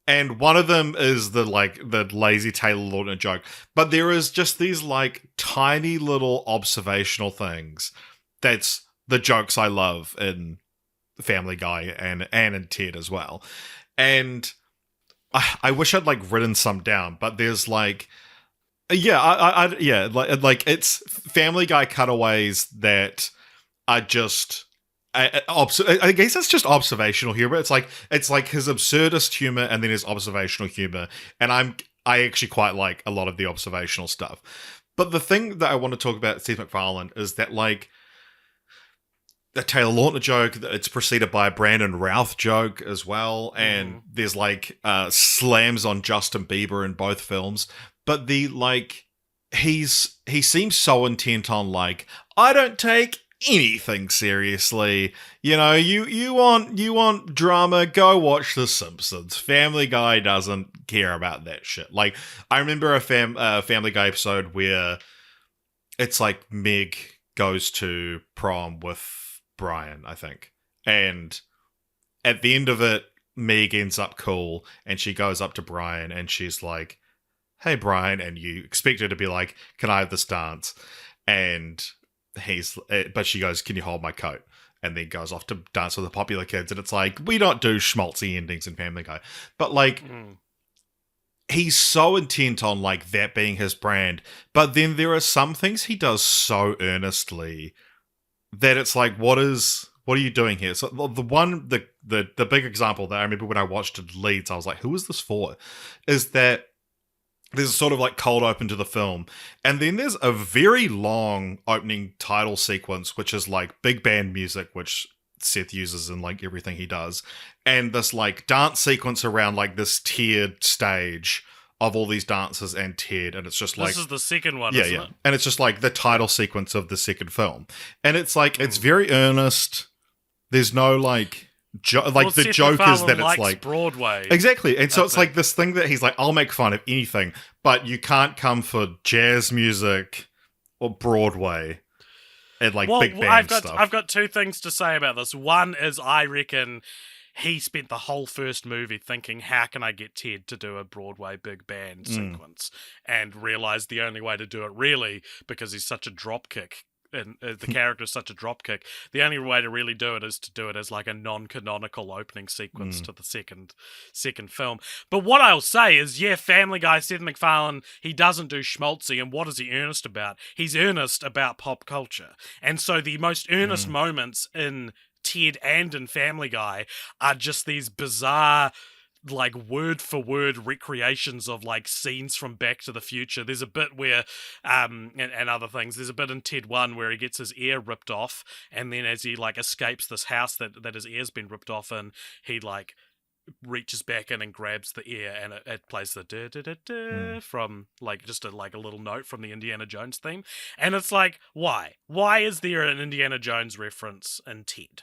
Speaker 2: And one of them is the lazy Taylor Lautner joke. But there is just these like tiny little observational things. That's the jokes I love in Family Guy and in Ted as well. And I wish I'd like written some down, but there's like, like it's Family Guy cutaways that are just... I guess it's just observational humor. It's like his absurdist humor and then his observational humor, and I actually quite like a lot of the observational stuff. But the thing that I want to talk about Seth MacFarlane is that like the Taylor Lautner joke, it's preceded by a Brandon Routh joke as well, and there's like slams on Justin Bieber in both films. But the like he seems so intent on like, I don't take anything seriously. You know, you want drama, go watch The Simpsons. Family Guy doesn't care about that shit. Like, I remember a Family Guy episode where it's like Meg goes to prom with Brian, I think. And at the end of it, Meg ends up cool and she goes up to Brian and she's like, hey, Brian, and you expect her to be like, can I have this dance? And but she goes, can you hold my coat? And then goes off to dance with the popular kids. And it's like, we don't do schmaltzy endings in Family Guy. But like, he's so intent on like that being his brand. But then there are some things he does so earnestly that it's like, what are you doing here? So the big example that I remember when I watched Leeds, I was like, who is this for? Is that there's a sort of like cold open to the film, and then there's a very long opening title sequence, which is like big band music, which Seth uses in like everything he does, and this like dance sequence around like this tiered stage of all these dancers and Ted, and it's just like...
Speaker 1: This is the second one, isn't it?
Speaker 2: And it's just like the title sequence of the second film. And it's like, it's very earnest. There's no like... the
Speaker 1: Seth
Speaker 2: joke is that
Speaker 1: likes
Speaker 2: it's like...
Speaker 1: Broadway.
Speaker 2: Exactly. And so it's like this thing that he's like, I'll make fun of anything, but you can't come for jazz music or Broadway and like big band stuff.
Speaker 1: I've got two things to say about this. One is I reckon... he spent the whole first movie thinking, how can I get Ted to do a Broadway big band sequence? And realized the only way to do it really, because he's such a dropkick, and the character is such a dropkick, the only way to really do it is to do it as like a non-canonical opening sequence to the second film. But what I'll say is, Family Guy, Seth MacFarlane, he doesn't do schmaltzy, and what is he earnest about? He's earnest about pop culture. And so the most earnest moments in Ted and in Family Guy are just these bizarre, like, word-for-word recreations of, like, scenes from Back to the Future. There's a bit where, and other things, there's a bit in Ted 1 where he gets his ear ripped off, and then as he, like, escapes this house that his ear's been ripped off in, he, like, reaches back in and grabs the ear, and it plays the da-da-da-da from, like, just a little note from the Indiana Jones theme. And it's like, why? Why is there an Indiana Jones reference in Ted?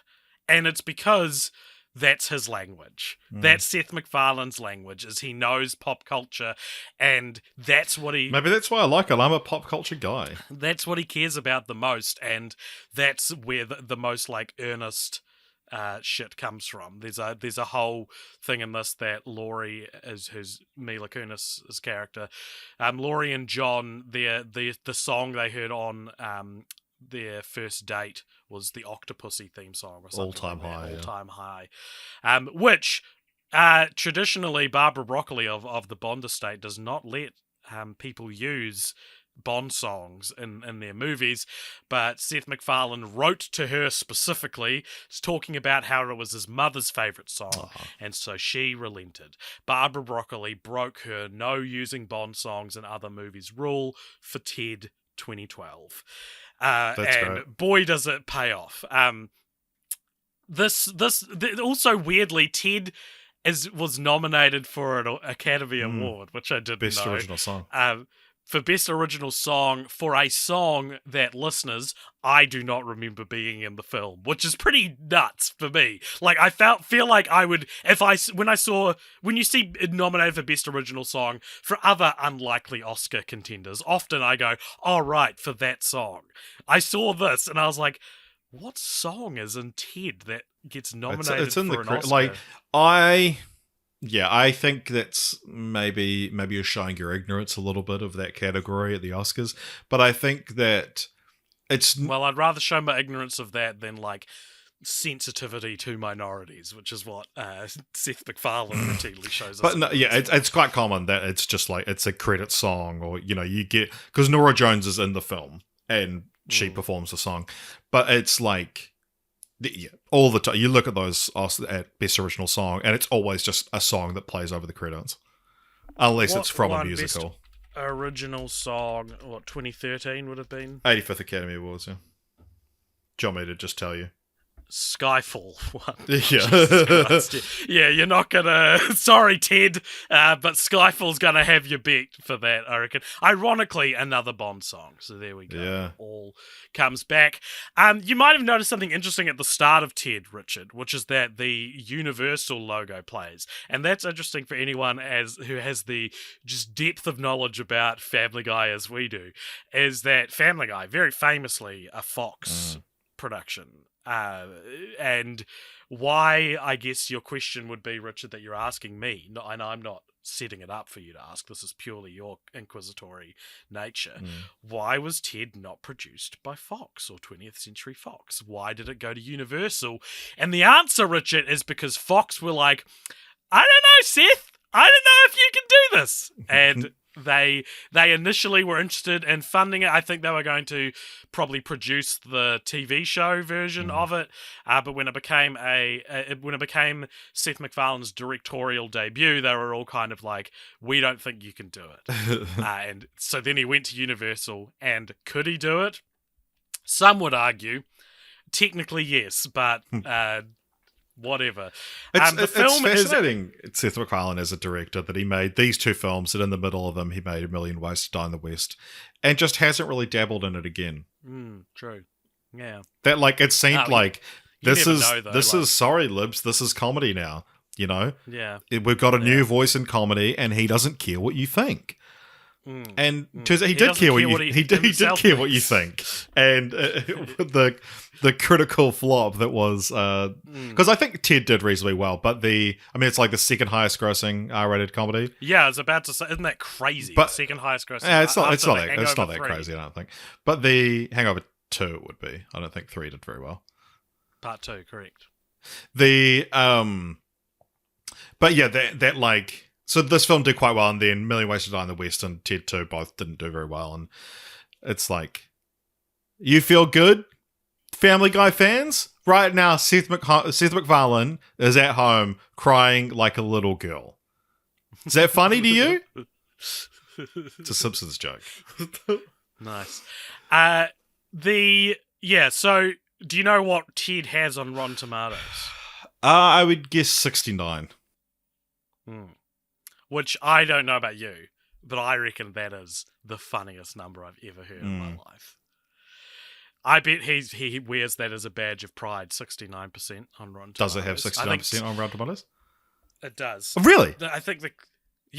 Speaker 1: And it's because that's his language. That's Seth MacFarlane's language, is he knows pop culture, and that's what he...
Speaker 2: Maybe that's why I like it. I'm a pop culture guy. That's
Speaker 1: what he cares about the most, and that's where the most, like, earnest shit comes from. There's a whole thing in this that Laurie, who's Mila Kunis's character, Laurie and John, the song they heard on their first date was the Octopussy theme song or something. All Time High. Which traditionally Barbara Broccoli of the Bond estate does not let people use Bond songs in their movies, but Seth MacFarlane wrote to her specifically talking about how it was his mother's favourite song, and so she relented. Barbara Broccoli broke her no using Bond songs in other movies rule for Ted 2012.
Speaker 2: That's
Speaker 1: and
Speaker 2: great.
Speaker 1: Boy does it pay off. Also weirdly, Ted was nominated for an Academy Award, which I didn't know.
Speaker 2: Best original song.
Speaker 1: For Best Original Song for a song that, listeners, I do not remember being in the film, which is pretty nuts for me. Like, I feel like I would, when you see it nominated for Best Original Song for other unlikely Oscar contenders, often I go, oh, right, for that song. I saw this and I was like, what song is in Ted that gets nominated
Speaker 2: it's in
Speaker 1: for an Oscar?
Speaker 2: Like, I think that's maybe you're showing your ignorance a little bit of that category at the Oscars, but I think that it's...
Speaker 1: Well, I'd rather show my ignorance of that than, like, sensitivity to minorities, which is what Seth MacFarlane routinely shows us.
Speaker 2: But no, it's quite common that it's just like, it's a credit song, or, you know, you get... Because Norah Jones is in the film, and she performs the song, but it's like... Yeah, all the time. You look at those at Best Original Song, and it's always just a song that plays over the credits. Unless it's from a musical.
Speaker 1: Best Original Song, 2013 would have been?
Speaker 2: 85th Academy Awards, yeah. Do you want me to just tell you?
Speaker 1: Skyfall one.
Speaker 2: Yeah.
Speaker 1: Yeah, you're not gonna... Sorry, Ted, but Skyfall's gonna have your bet for that, I reckon. Ironically, another Bond song, so there we go.
Speaker 2: Yeah.
Speaker 1: All comes back. You might have noticed something interesting at the start of Ted, Richard, which is that the Universal logo plays. And that's interesting for anyone who has the just depth of knowledge about Family Guy as we do, is that Family Guy, very famously a Fox production, And why, I guess your question would be, Richard, that you're asking me, and I'm not setting it up for you to ask, this is purely your inquisitory nature. Why was Ted not produced by Fox or 20th Century Fox? Why did it go to Universal? And the answer, Richard, is because Fox were like, I don't know, Seth, I don't know if you can do this. And they initially were interested in funding it. I think they were going to probably produce the TV show version of it, but when it became Seth MacFarlane's directorial debut, they were all kind of like, "We don't think you can do it." And so then he went to Universal, and could he do it? Some would argue, technically yes, but whatever.
Speaker 2: It's fascinating. Seth MacFarlane as a director, that he made these two films, and in the middle of them he made A Million Ways to Die in the West, and just hasn't really dabbled in it again.
Speaker 1: True. Yeah.
Speaker 2: That it seemed like this is sorry libs, this is comedy now. You know.
Speaker 1: Yeah.
Speaker 2: We've got a new voice in comedy, and he doesn't care what you think. And turns out he did care what you think, and the critical flop that was because I think Ted did reasonably well, but it's like the second highest grossing R-rated comedy.
Speaker 1: Yeah, I was about to say, isn't that crazy?
Speaker 2: But
Speaker 1: second highest grossing.
Speaker 2: It's not that crazy, I don't think. But the Hangover 2 it would be. I don't think 3 did very well.
Speaker 1: Part 2, correct.
Speaker 2: But yeah, that so this film did quite well, and then Million Ways to Die in the West and Ted 2 both didn't do very well, and it's like, you feel good, Family Guy fans? Right now, Seth MacFarlane is at home crying like a little girl. Is that funny to you? It's a Simpsons joke.
Speaker 1: Nice. So do you know what Ted has on Rotten Tomatoes?
Speaker 2: I would guess 69.
Speaker 1: Which I don't know about you, but I reckon that is the funniest number I've ever heard in my life. I bet he wears that as a badge of pride, 69% on Rotten Tomatoes.
Speaker 2: Does it have 69% on Rotten Tomatoes?
Speaker 1: It does.
Speaker 2: Oh, really?
Speaker 1: I think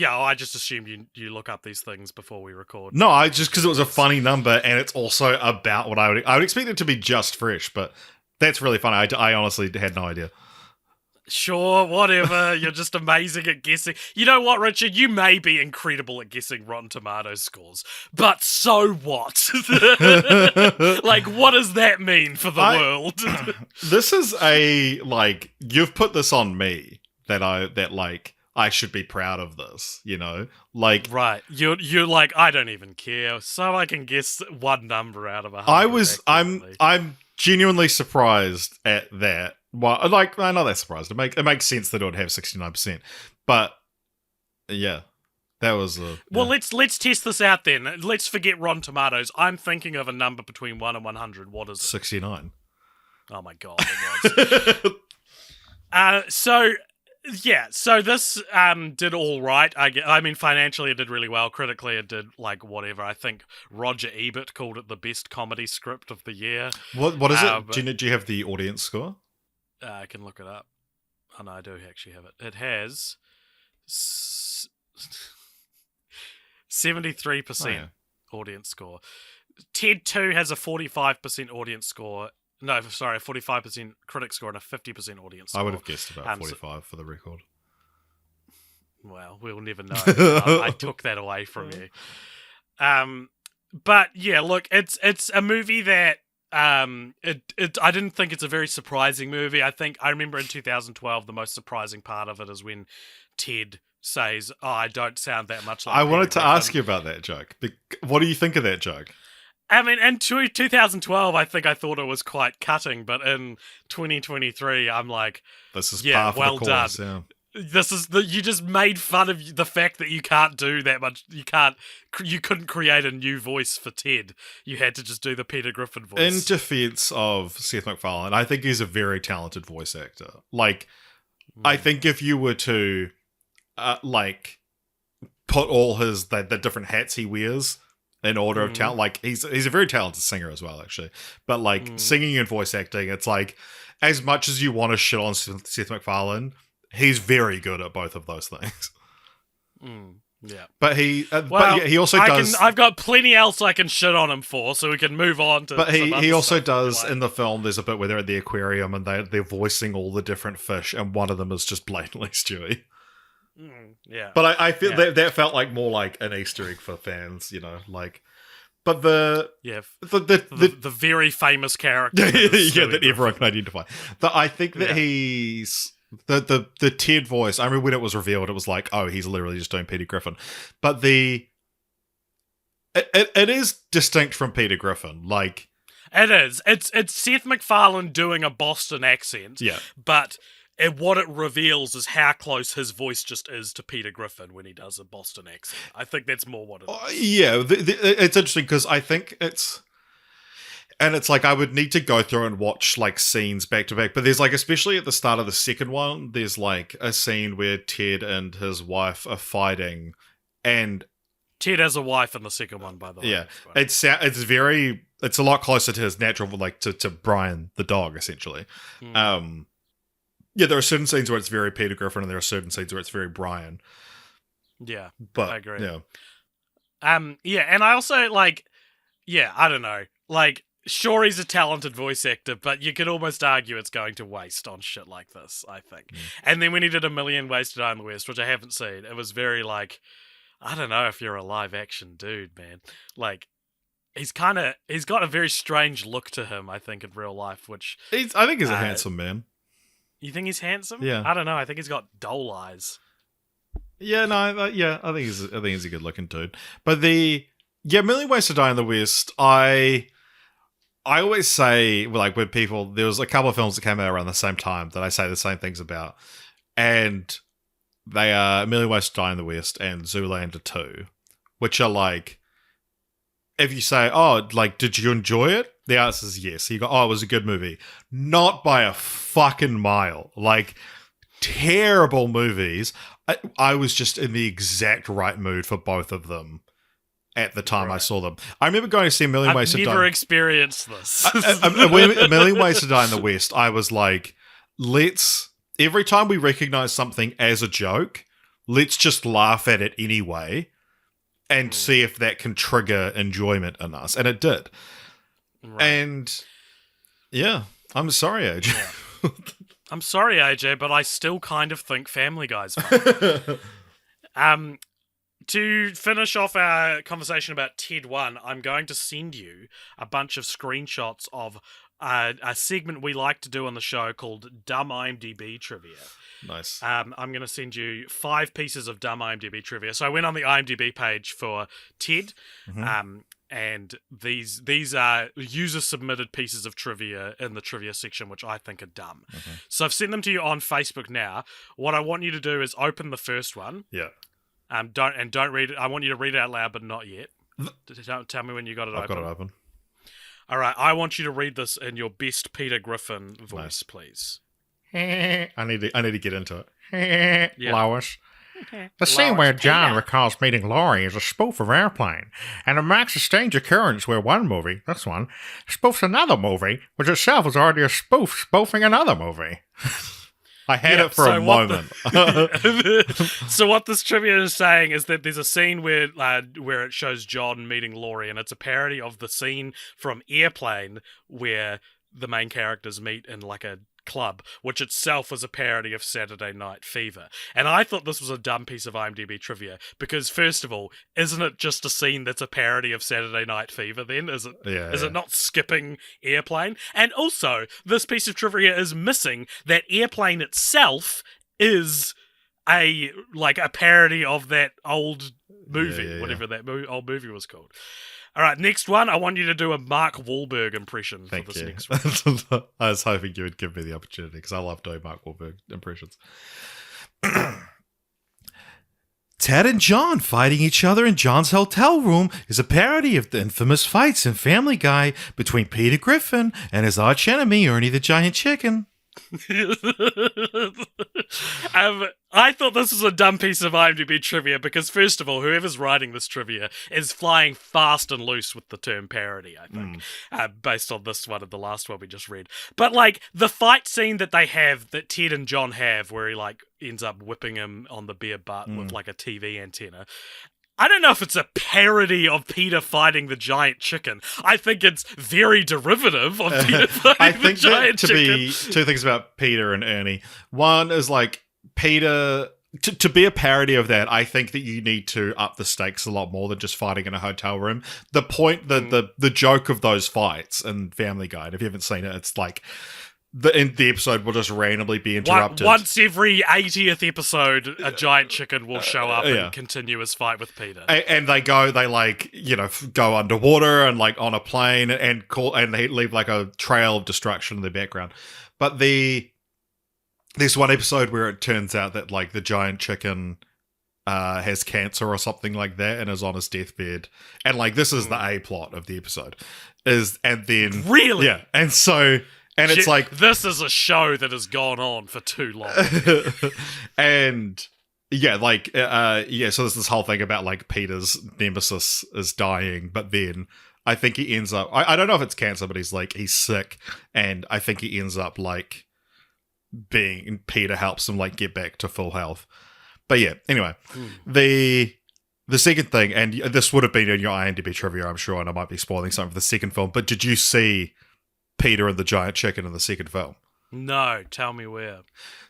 Speaker 1: I just assumed you look up these things before we record.
Speaker 2: No, I just because it was a funny number, and it's also about what I would expect it to be just fresh, but that's really funny. I honestly had no idea.
Speaker 1: Sure, whatever. You're just amazing at guessing. You know what, Richard? You may be incredible at guessing Rotten Tomatoes scores, but so what? What does that mean for the world?
Speaker 2: This is you've put this on me that I should be proud of this, you know?
Speaker 1: Right. You're like, I don't even care, so I can guess one number out of 100.
Speaker 2: I'm genuinely surprised at that. Well, I'm not that surprised. It makes sense that it would have 69%, but yeah, that was
Speaker 1: well. Let's test this out then. Let's forget Rotten Tomatoes. I'm thinking of a number between 1 and 100. What is it?
Speaker 2: 69.
Speaker 1: Oh my god, it was. So this did all right. I mean, financially it did really well. Critically, it did whatever. I think Roger Ebert called it the best comedy script of the year.
Speaker 2: What is it? Do you have the audience score?
Speaker 1: I can look it up. Oh, no, I do actually have it. It has 73% audience score. Ted 2 has a 45% audience score. No, sorry, a 45% critic score and a 50% audience score.
Speaker 2: I would have guessed about 45 for the record.
Speaker 1: Well, we'll never know. I took that away from you. But yeah, look, it's a movie that I didn't think it's a very surprising movie. I remember in 2012 the most surprising part of it is when Ted says, "Oh, I don't sound that much like."
Speaker 2: I wanted to ask you about that joke. What do you think of that joke?
Speaker 1: I mean, in 2012, I thought it was quite cutting, but in 2023, I'm like,
Speaker 2: this is par for the course,
Speaker 1: done.
Speaker 2: Yeah.
Speaker 1: This is you just made fun of the fact that you can't do that much. You couldn't create a new voice for Ted. You had to just do the Peter Griffin voice.
Speaker 2: In defense of Seth MacFarlane, I think he's a very talented voice actor. I think if you were to put all the different hats he wears in order of talent, he's a very talented singer as well, actually. But singing and voice acting, it's as much as you want to shit on Seth MacFarlane, he's very good at both of those things.
Speaker 1: Yeah.
Speaker 2: But he,
Speaker 1: Well,
Speaker 2: but yeah, he also does.
Speaker 1: I've got plenty else I can shit on him for, so we can move on to.
Speaker 2: But
Speaker 1: some other
Speaker 2: he also
Speaker 1: stuff
Speaker 2: does
Speaker 1: like.
Speaker 2: in the film. There's a bit where they're at the aquarium and they're voicing all the different fish, and one of them is just blatantly Stewie.
Speaker 1: Yeah.
Speaker 2: But I feel that felt like more like an Easter egg for fans, you know, like. But the
Speaker 1: very famous character,
Speaker 2: that everyone can identify. I think that he's the Ted voice. I remember when it was revealed, it was like, oh, he's literally just doing Peter Griffin. But it is distinct from Peter Griffin, like.
Speaker 1: It is. It's Seth MacFarlane doing a Boston accent.
Speaker 2: Yeah.
Speaker 1: But what it reveals is how close his voice just is to Peter Griffin when he does a Boston accent. I think that's more what it is.
Speaker 2: Yeah, it's interesting because I think it's like I would need to go through and watch like scenes back to back. But there's like, especially at the start of the second one, there's like a scene where Ted and his wife are fighting, and
Speaker 1: Ted has a wife in the second one, by the way.
Speaker 2: Yeah, it's a lot closer to his natural, like to Brian the dog, essentially. Yeah, there are certain scenes where it's very Peter Griffin, and there are certain scenes where it's very Brian.
Speaker 1: Yeah,
Speaker 2: but
Speaker 1: I agree.
Speaker 2: Yeah,
Speaker 1: and I also I don't know, like, sure, he's a talented voice actor, but you could almost argue it's going to waste on shit like this, I think. And then when he did A Million Ways to Die in the West, which I haven't seen, it was very like, I don't know if you're a live action dude, man. Like, he's got a very strange look to him, I think, in real life, which
Speaker 2: I think he's a handsome man.
Speaker 1: You think he's handsome?
Speaker 2: Yeah.
Speaker 1: I don't know. I think he's got doll eyes.
Speaker 2: Yeah, no, I think he's a good looking dude. But Million Ways to Die in the West, I always say, like, when people, there was a couple of films that came out around the same time that I say the same things about, and they are A Million Ways to Die in the West and Zoolander 2, which are like, if you say, oh, like, did you enjoy it? The answer is yes. You go, oh, it was a good movie. Not by a fucking mile. Like, terrible movies. I was just in the exact right mood for both of them at the time I saw them. I remember going to see A Million Ways to Die.
Speaker 1: I've never experienced this.
Speaker 2: A Million Ways to Die in the West, I was like, every time we recognize something as a joke, let's just laugh at it anyway and see if that can trigger enjoyment in us. And it did. Right. And yeah, I'm sorry, AJ.
Speaker 1: Yeah. I'm sorry, AJ, but I still kind of think Family Guy's fun. To finish off our conversation about Ted 1, I'm going to send you a bunch of screenshots of a segment we like to do on the show called Dumb IMDb Trivia.
Speaker 2: Nice.
Speaker 1: I'm going to send you 5 pieces of dumb IMDb trivia. So I went on the IMDb page for Ted, and these are user-submitted pieces of trivia in the trivia section, which I think are dumb. So I've sent them to you on Facebook now. What I want you to do is open the first one.
Speaker 2: Yeah.
Speaker 1: Don't read it. I want you to read it out loud, but not yet. Tell me when you got it open.
Speaker 2: I've got it open.
Speaker 1: All right. I want you to read this in your best Peter Griffin voice, please.
Speaker 3: I
Speaker 2: need to get into it.
Speaker 3: Lois. The scene where John recalls meeting Laurie is a spoof of Airplane, and it marks a strange occurrence where one movie, this one, spoofs another movie, which itself is already a spoof spoofing another movie.
Speaker 2: I had it for a moment.
Speaker 1: So what this trivia is saying is that there's a scene where it shows John meeting Laurie, and it's a parody of the scene from Airplane where the main characters meet in like a club, which itself was a parody of Saturday Night Fever. And I thought this was a dumb piece of IMDb trivia because, first of all, isn't it just a scene that's a parody of Saturday Night Fever then? Is it not skipping Airplane? And also, this piece of trivia is missing that Airplane itself is a parody of that old movie, whatever that old movie was called. All right, next one. I want you to do a Mark Wahlberg impression for this next one.
Speaker 2: I was hoping you would give me the opportunity because I love doing Mark Wahlberg impressions. Ted and John fighting each other in John's hotel room is a parody of the infamous fights in Family Guy between Peter Griffin and his arch enemy, Ernie the Giant Chicken.
Speaker 1: I thought this was a dumb piece of IMDb trivia because, first of all, whoever's writing this trivia is flying fast and loose with the term parody, I think, based on this one and the last one we just read. But, like, the fight scene that they have, that Ted and John have, where he, like, ends up whipping him on the bare butt with, like, a TV antenna. I don't know if it's a parody of Peter fighting the giant chicken. I think it's very derivative of Peter fighting the giant chicken. I think
Speaker 2: be two things about Peter and Ernie. One is like Peter... To be a parody of that, I think that you need to up the stakes a lot more than just fighting in a hotel room. The point, the joke of those fights in Family Guy, and if you haven't seen it, it's like... The episode will just randomly be interrupted.
Speaker 1: Once every 80th episode, a giant chicken will show up and continue his fight with Peter.
Speaker 2: And they go underwater and like on a plane and they leave like a trail of destruction in the background. But there's one episode where it turns out that like the giant chicken has cancer or something like that and is on his deathbed. And like this is the A plot of the episode.
Speaker 1: Really?
Speaker 2: Yeah. And so... And it's like...
Speaker 1: This is a show that has gone on for too long.
Speaker 2: And, yeah, like, so there's this whole thing about, like, Peter's nemesis is dying, but then I think he ends up... I don't know if it's cancer, but he's sick, and I think he ends up, like, Peter helps him, like, get back to full health. But, yeah, anyway, the second thing, and this would have been in your IMDb trivia, I'm sure, and I might be spoiling something for the second film, but did you see... Peter and the giant chicken in the second film?
Speaker 1: No, tell me where.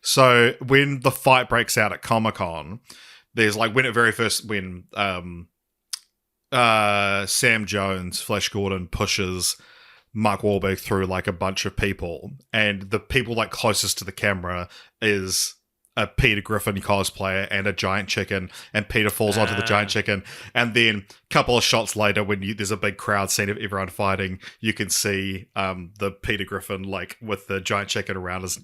Speaker 2: So when the fight breaks out at Comic-Con, there's like when Sam Jones, Flash Gordon, pushes Mark Wahlberg through like a bunch of people, and the people like closest to the camera is a Peter Griffin cosplayer and a giant chicken, and Peter falls onto the giant chicken, and then a couple of shots later when there's a big crowd scene of everyone fighting, you can see the Peter Griffin like with the giant chicken around his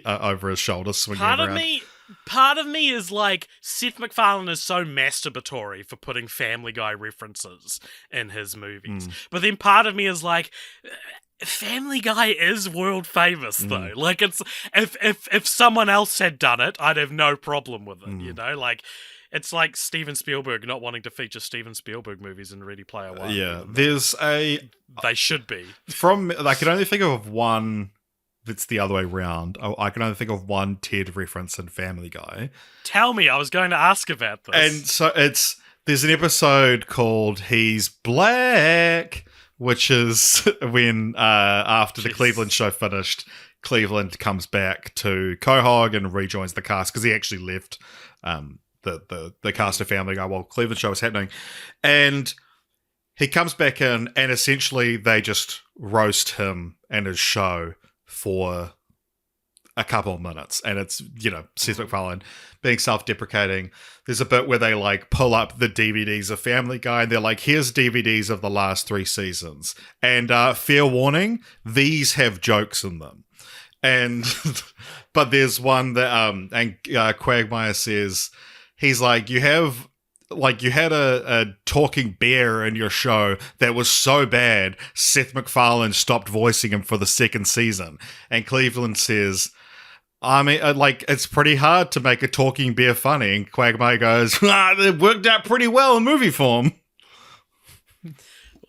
Speaker 2: over his shoulder swinging around.
Speaker 1: Part of me is like, Seth MacFarlane is so masturbatory for putting Family Guy references in his movies. But then part of me is like, Family Guy is world famous though. Like, it's if someone else had done it, I'd have no problem with it. You know, like it's like Steven Spielberg not wanting to feature Steven Spielberg movies in Ready Player One.
Speaker 2: They
Speaker 1: should be.
Speaker 2: I can only think of one that's the other way around. I can only think of one Ted reference in Family Guy.
Speaker 1: Tell me, I was going to ask about this.
Speaker 2: And so there's an episode called He's Black, which is when, after the Cleveland show finished, Cleveland comes back to Quahog and rejoins the cast because he actually left the cast of Family Guy while Cleveland show was happening. And he comes back in, and essentially they just roast him and his show for a couple of minutes, and it's, Seth MacFarlane being self-deprecating. There's a bit where they like pull up the DVDs of Family Guy, and they're like, here's DVDs of the last 3 seasons, and fair warning, these have jokes in them. And but there's one that Quagmire says, he's like, you had a talking bear in your show that was so bad, Seth MacFarlane stopped voicing him for the 2nd season. And Cleveland says, I mean, it's pretty hard to make a talking bear funny. And Quagmire goes, it worked out pretty well in movie form.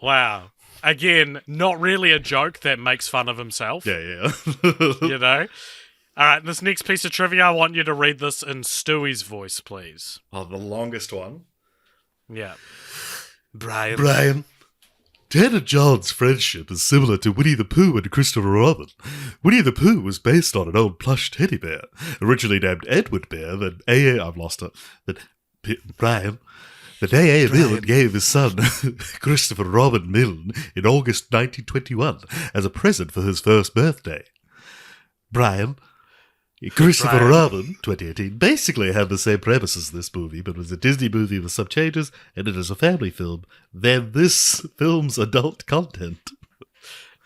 Speaker 1: Wow. Again, not really a joke that makes fun of himself.
Speaker 2: Yeah.
Speaker 1: You know? All right, this next piece of trivia, I want you to read this in Stewie's voice, please.
Speaker 2: Oh, the longest one.
Speaker 1: Yeah.
Speaker 4: Brian. Ted and John's friendship is similar to Winnie the Pooh and Christopher Robin. Winnie the Pooh was based on an old plush teddy bear, originally named Edward Bear, then A.A. I've lost it. Brian. The A.A. Milne gave his son, Christopher Robin Milne, in August 1921 as a present for his first birthday. Brian. Christopher Robin, 2018, basically had the same premise as this movie, but was a Disney movie with some changes, and it is a family film than this film's adult content.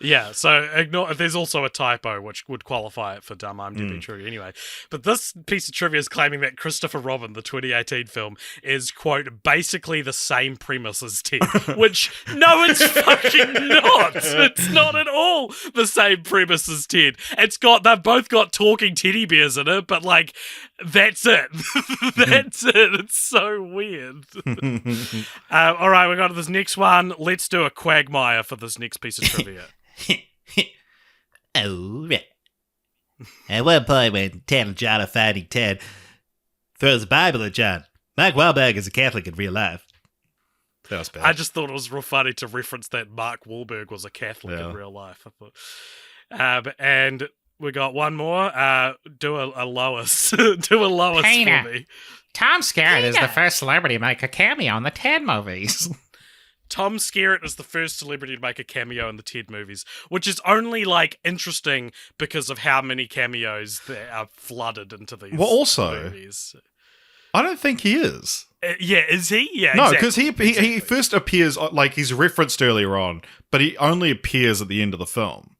Speaker 1: Yeah, so ignore. There's also a typo which would qualify it for dumb IMDb trivia anyway. But this piece of trivia is claiming that Christopher Robin, the 2018 film, is, quote, basically the same premise as Ted. Which, no, it's fucking not. It's not at all the same premise as Ted. They've both got talking teddy bears in it, but, like, that's it. That's it. It's so weird. All right, we got this next one. Let's do a quagmire for this next piece of trivia.
Speaker 5: Oh, right. At one point when Ted and John are fighting, Ted throws a Bible at John. Mark Wahlberg is a Catholic in real life.
Speaker 2: That was bad.
Speaker 1: I just thought it was real funny to reference that Mark Wahlberg was a Catholic in real life. I thought, and we got one more. Do a Lois. Do a Lois
Speaker 3: Peter.
Speaker 1: for me.
Speaker 3: Tom Skerritt is the first celebrity to make a cameo in the Ted movies.
Speaker 1: Tom Skerritt is the first celebrity to make a cameo in the Ted movies, which is only, like, interesting because of how many cameos that are flooded into these movies.
Speaker 2: I don't think he is.
Speaker 1: Yeah, is he? Yeah,
Speaker 2: no,
Speaker 1: exactly.
Speaker 2: because he first appears, like, he's referenced earlier on, but he only appears at the end of the film.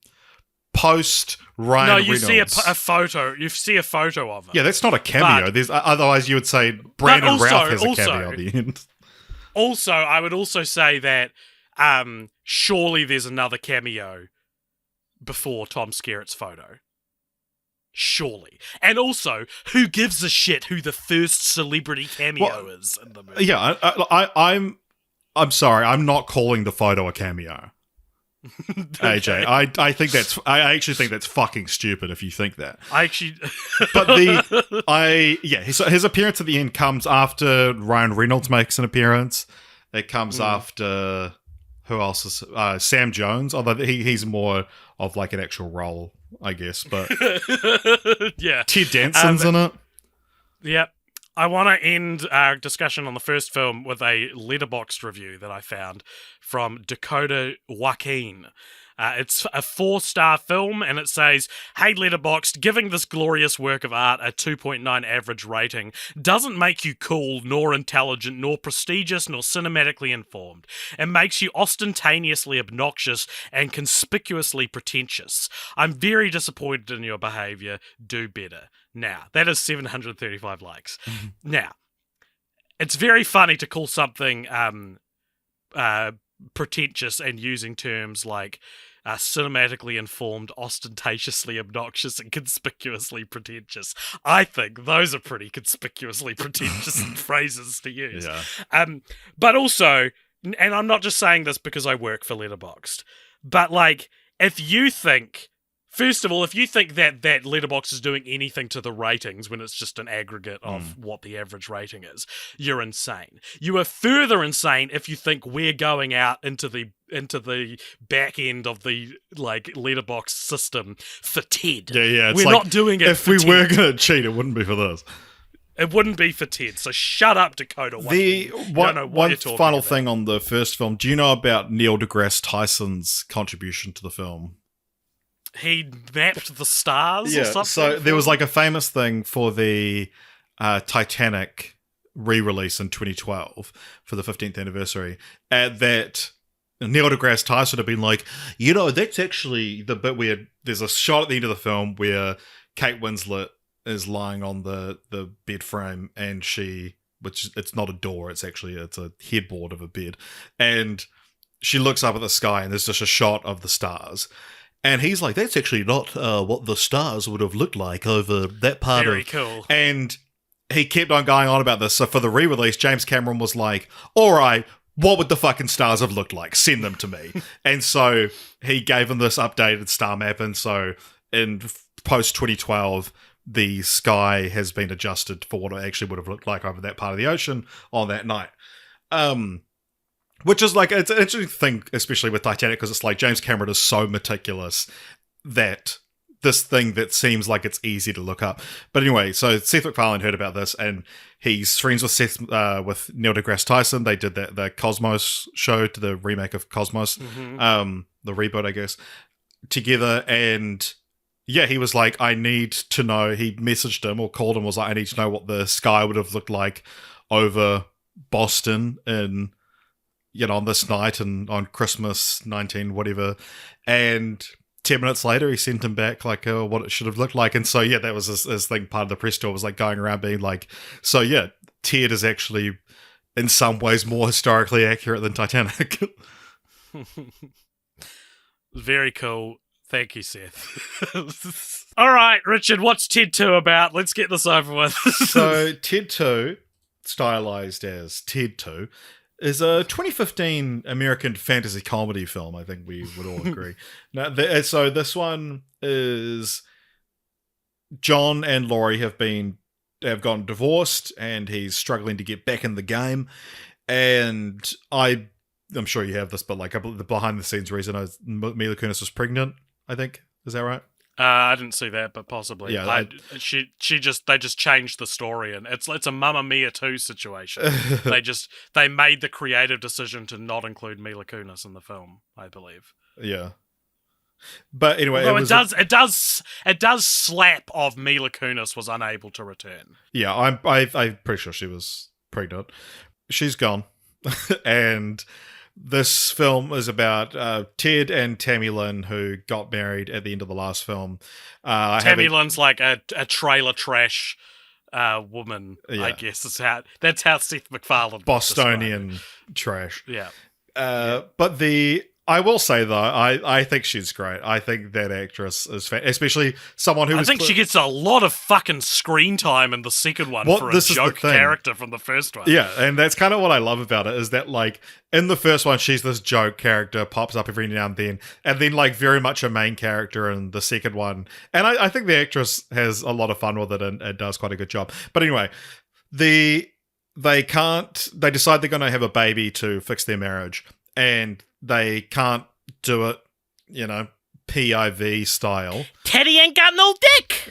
Speaker 2: Post Ryan Reynolds.
Speaker 1: No, you see a photo. You see a photo of him.
Speaker 2: Yeah, that's not a cameo. Otherwise, you would say Brandon Routh has a cameo at the end.
Speaker 1: Also, I would also say that surely there's another cameo before Tom Skerritt's photo. Surely. And also, who gives a shit who the first celebrity cameo is in the movie?
Speaker 2: Yeah, I'm sorry. I'm not calling the photo a cameo.
Speaker 1: Okay.
Speaker 2: AJ, I actually think that's fucking stupid if you think that. But his appearance at the end comes after Ryan Reynolds makes an appearance. It comes after who else is Sam Jones, although he's more of like an actual role, I guess. But
Speaker 1: yeah,
Speaker 2: Ted Danson's in it.
Speaker 1: Yep. I want to end our discussion on the first film with a Letterboxd review that I found from Dakota Joaquin. It's a 4-star film, and it says, "Hey Letterboxd, giving this glorious work of art a 2.9 average rating doesn't make you cool, nor intelligent, nor prestigious, nor cinematically informed. It makes you ostentatiously obnoxious and conspicuously pretentious. I'm very disappointed in your behaviour. Do better." Now, that is 735 likes. Now, it's very funny to call something pretentious and using terms like cinematically informed, ostentatiously obnoxious, and conspicuously pretentious. I think those are pretty conspicuously pretentious phrases to use.
Speaker 2: Yeah.
Speaker 1: But also, and I'm not just saying this because I work for Letterboxd, but like, if you think... First of all, if you think that Letterboxd is doing anything to the ratings when it's just an aggregate of what the average rating is, you're insane. You are further insane if you think we're going out into the back end of the like Letterboxd system for Ted.
Speaker 2: Yeah.
Speaker 1: We're not doing it.
Speaker 2: If we were going to cheat, it wouldn't be for this.
Speaker 1: It wouldn't be for Ted. So shut up, Dakota.
Speaker 2: One final thing on the first film. Do you know about Neil deGrasse Tyson's contribution to the film?
Speaker 1: He mapped the stars or something?
Speaker 2: So there was like a famous thing for the Titanic re-release in 2012 for the 15th anniversary, that Neil deGrasse Tyson had been like, that's actually the bit where there's a shot at the end of the film where Kate Winslet is lying on the bed frame and which it's not a door, it's a headboard of a bed, and she looks up at the sky and there's just a shot of the stars. And he's like, that's actually not what the stars would have looked like over that part
Speaker 1: Very cool.
Speaker 2: And he kept on going on about this. So for the re-release, James Cameron was like, all right, what would the fucking stars have looked like? Send them to me. And so he gave him this updated star map. And so in post-2012, the sky has been adjusted for what it actually would have looked like over that part of the ocean on that night. Which is like, it's an interesting thing, especially with Titanic, because it's like James Cameron is so meticulous that this thing that seems like it's easy to look up. But anyway, so Seth MacFarlane heard about this, and he's friends with with Neil deGrasse Tyson. They did the Cosmos show, to the remake of Cosmos, the reboot, I guess, together. And yeah, he was like, I need to know. He messaged him or called him, was like, I need to know what the sky would have looked like over Boston in on this night and on Christmas 19 whatever, and 10 minutes later he sent him back like what it should have looked like. And so yeah, that was his thing. Part of the press tour was like going around being like, so yeah, Ted is actually in some ways more historically accurate than Titanic.
Speaker 1: Very cool. Thank you, Seth. All right, Richard, what's Ted 2 about? Let's get this over with.
Speaker 2: So Ted 2, stylized as Ted 2, is a 2015 American fantasy comedy film. I think we would all agree. Now, so this one is John and Laurie have gotten divorced, and he's struggling to get back in the game. And I'm sure you have this, but like the behind the scenes reason is Mila Kunis was pregnant. I think, is that right?
Speaker 1: I didn't see that, but possibly.
Speaker 2: Yeah,
Speaker 1: they just changed the story, and it's a Mamma Mia 2 situation. they made the creative decision to not include Mila Kunis in the film, I believe.
Speaker 2: Yeah. But anyway,
Speaker 1: it does slap of Mila Kunis was unable to return.
Speaker 2: Yeah, I'm pretty sure she was pregnant. She's gone, and this film is about Ted and Tammy Lynn, who got married at the end of the last film.
Speaker 1: Tammy Lynn's like a trailer trash woman,
Speaker 2: yeah.
Speaker 1: I guess. That's how Seth MacFarlane
Speaker 2: Bostonian trash.
Speaker 1: Yeah.
Speaker 2: But I will say though, I think she's great. I think that actress is especially someone who
Speaker 1: I think she gets a lot of fucking screen time in the second one for a joke character from the first one.
Speaker 2: Yeah, and that's kind of what I love about it, is that like in the first one she's this joke character, pops up every now and then like very much a main character in the second one. And I think the actress has a lot of fun with it and does quite a good job. But anyway, they decide they're going to have a baby to fix their marriage, and they can't do it, PIV style.
Speaker 1: Teddy ain't got no dick!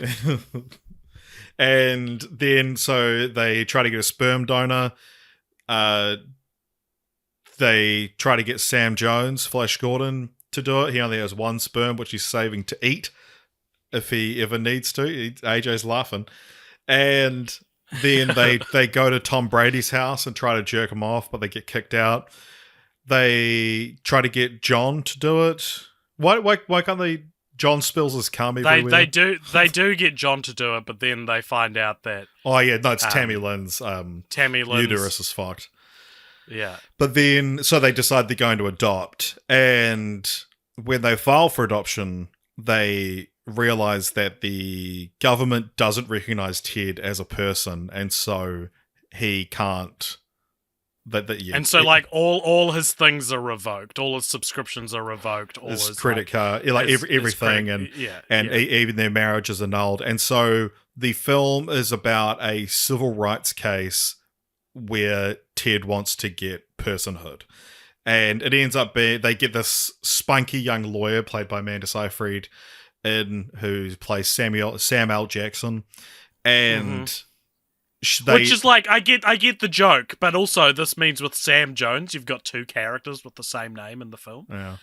Speaker 2: And then, so they try to get a sperm donor. They try to get Sam Jones, Flash Gordon, to do it. He only has one sperm, which he's saving to eat if he ever needs to. AJ's laughing. And then they go to Tom Brady's house and try to jerk him off, but they get kicked out. They try to get John to do it. Why can't they? John spills his cum everywhere.
Speaker 1: They do get John to do it, but then they find out that
Speaker 2: it's Tammy Lynn's uterus is fucked.
Speaker 1: Yeah.
Speaker 2: But then so they decide they're going to adopt, and when they file for adoption, they realize that the government doesn't recognize Ted as a person, and so he can't.
Speaker 1: Like all his things are revoked, all his subscriptions are revoked, all his
Speaker 2: credit card, everything, even their marriage is annulled. And so the film is about a civil rights case where Ted wants to get personhood, and it ends up being they get this spunky young lawyer played by Amanda Seyfried, who plays Sam L. Jackson, and.
Speaker 1: Which is like, I get the joke, but also this means with Sam Jones, you've got two characters with the same name in the film.
Speaker 2: Yeah,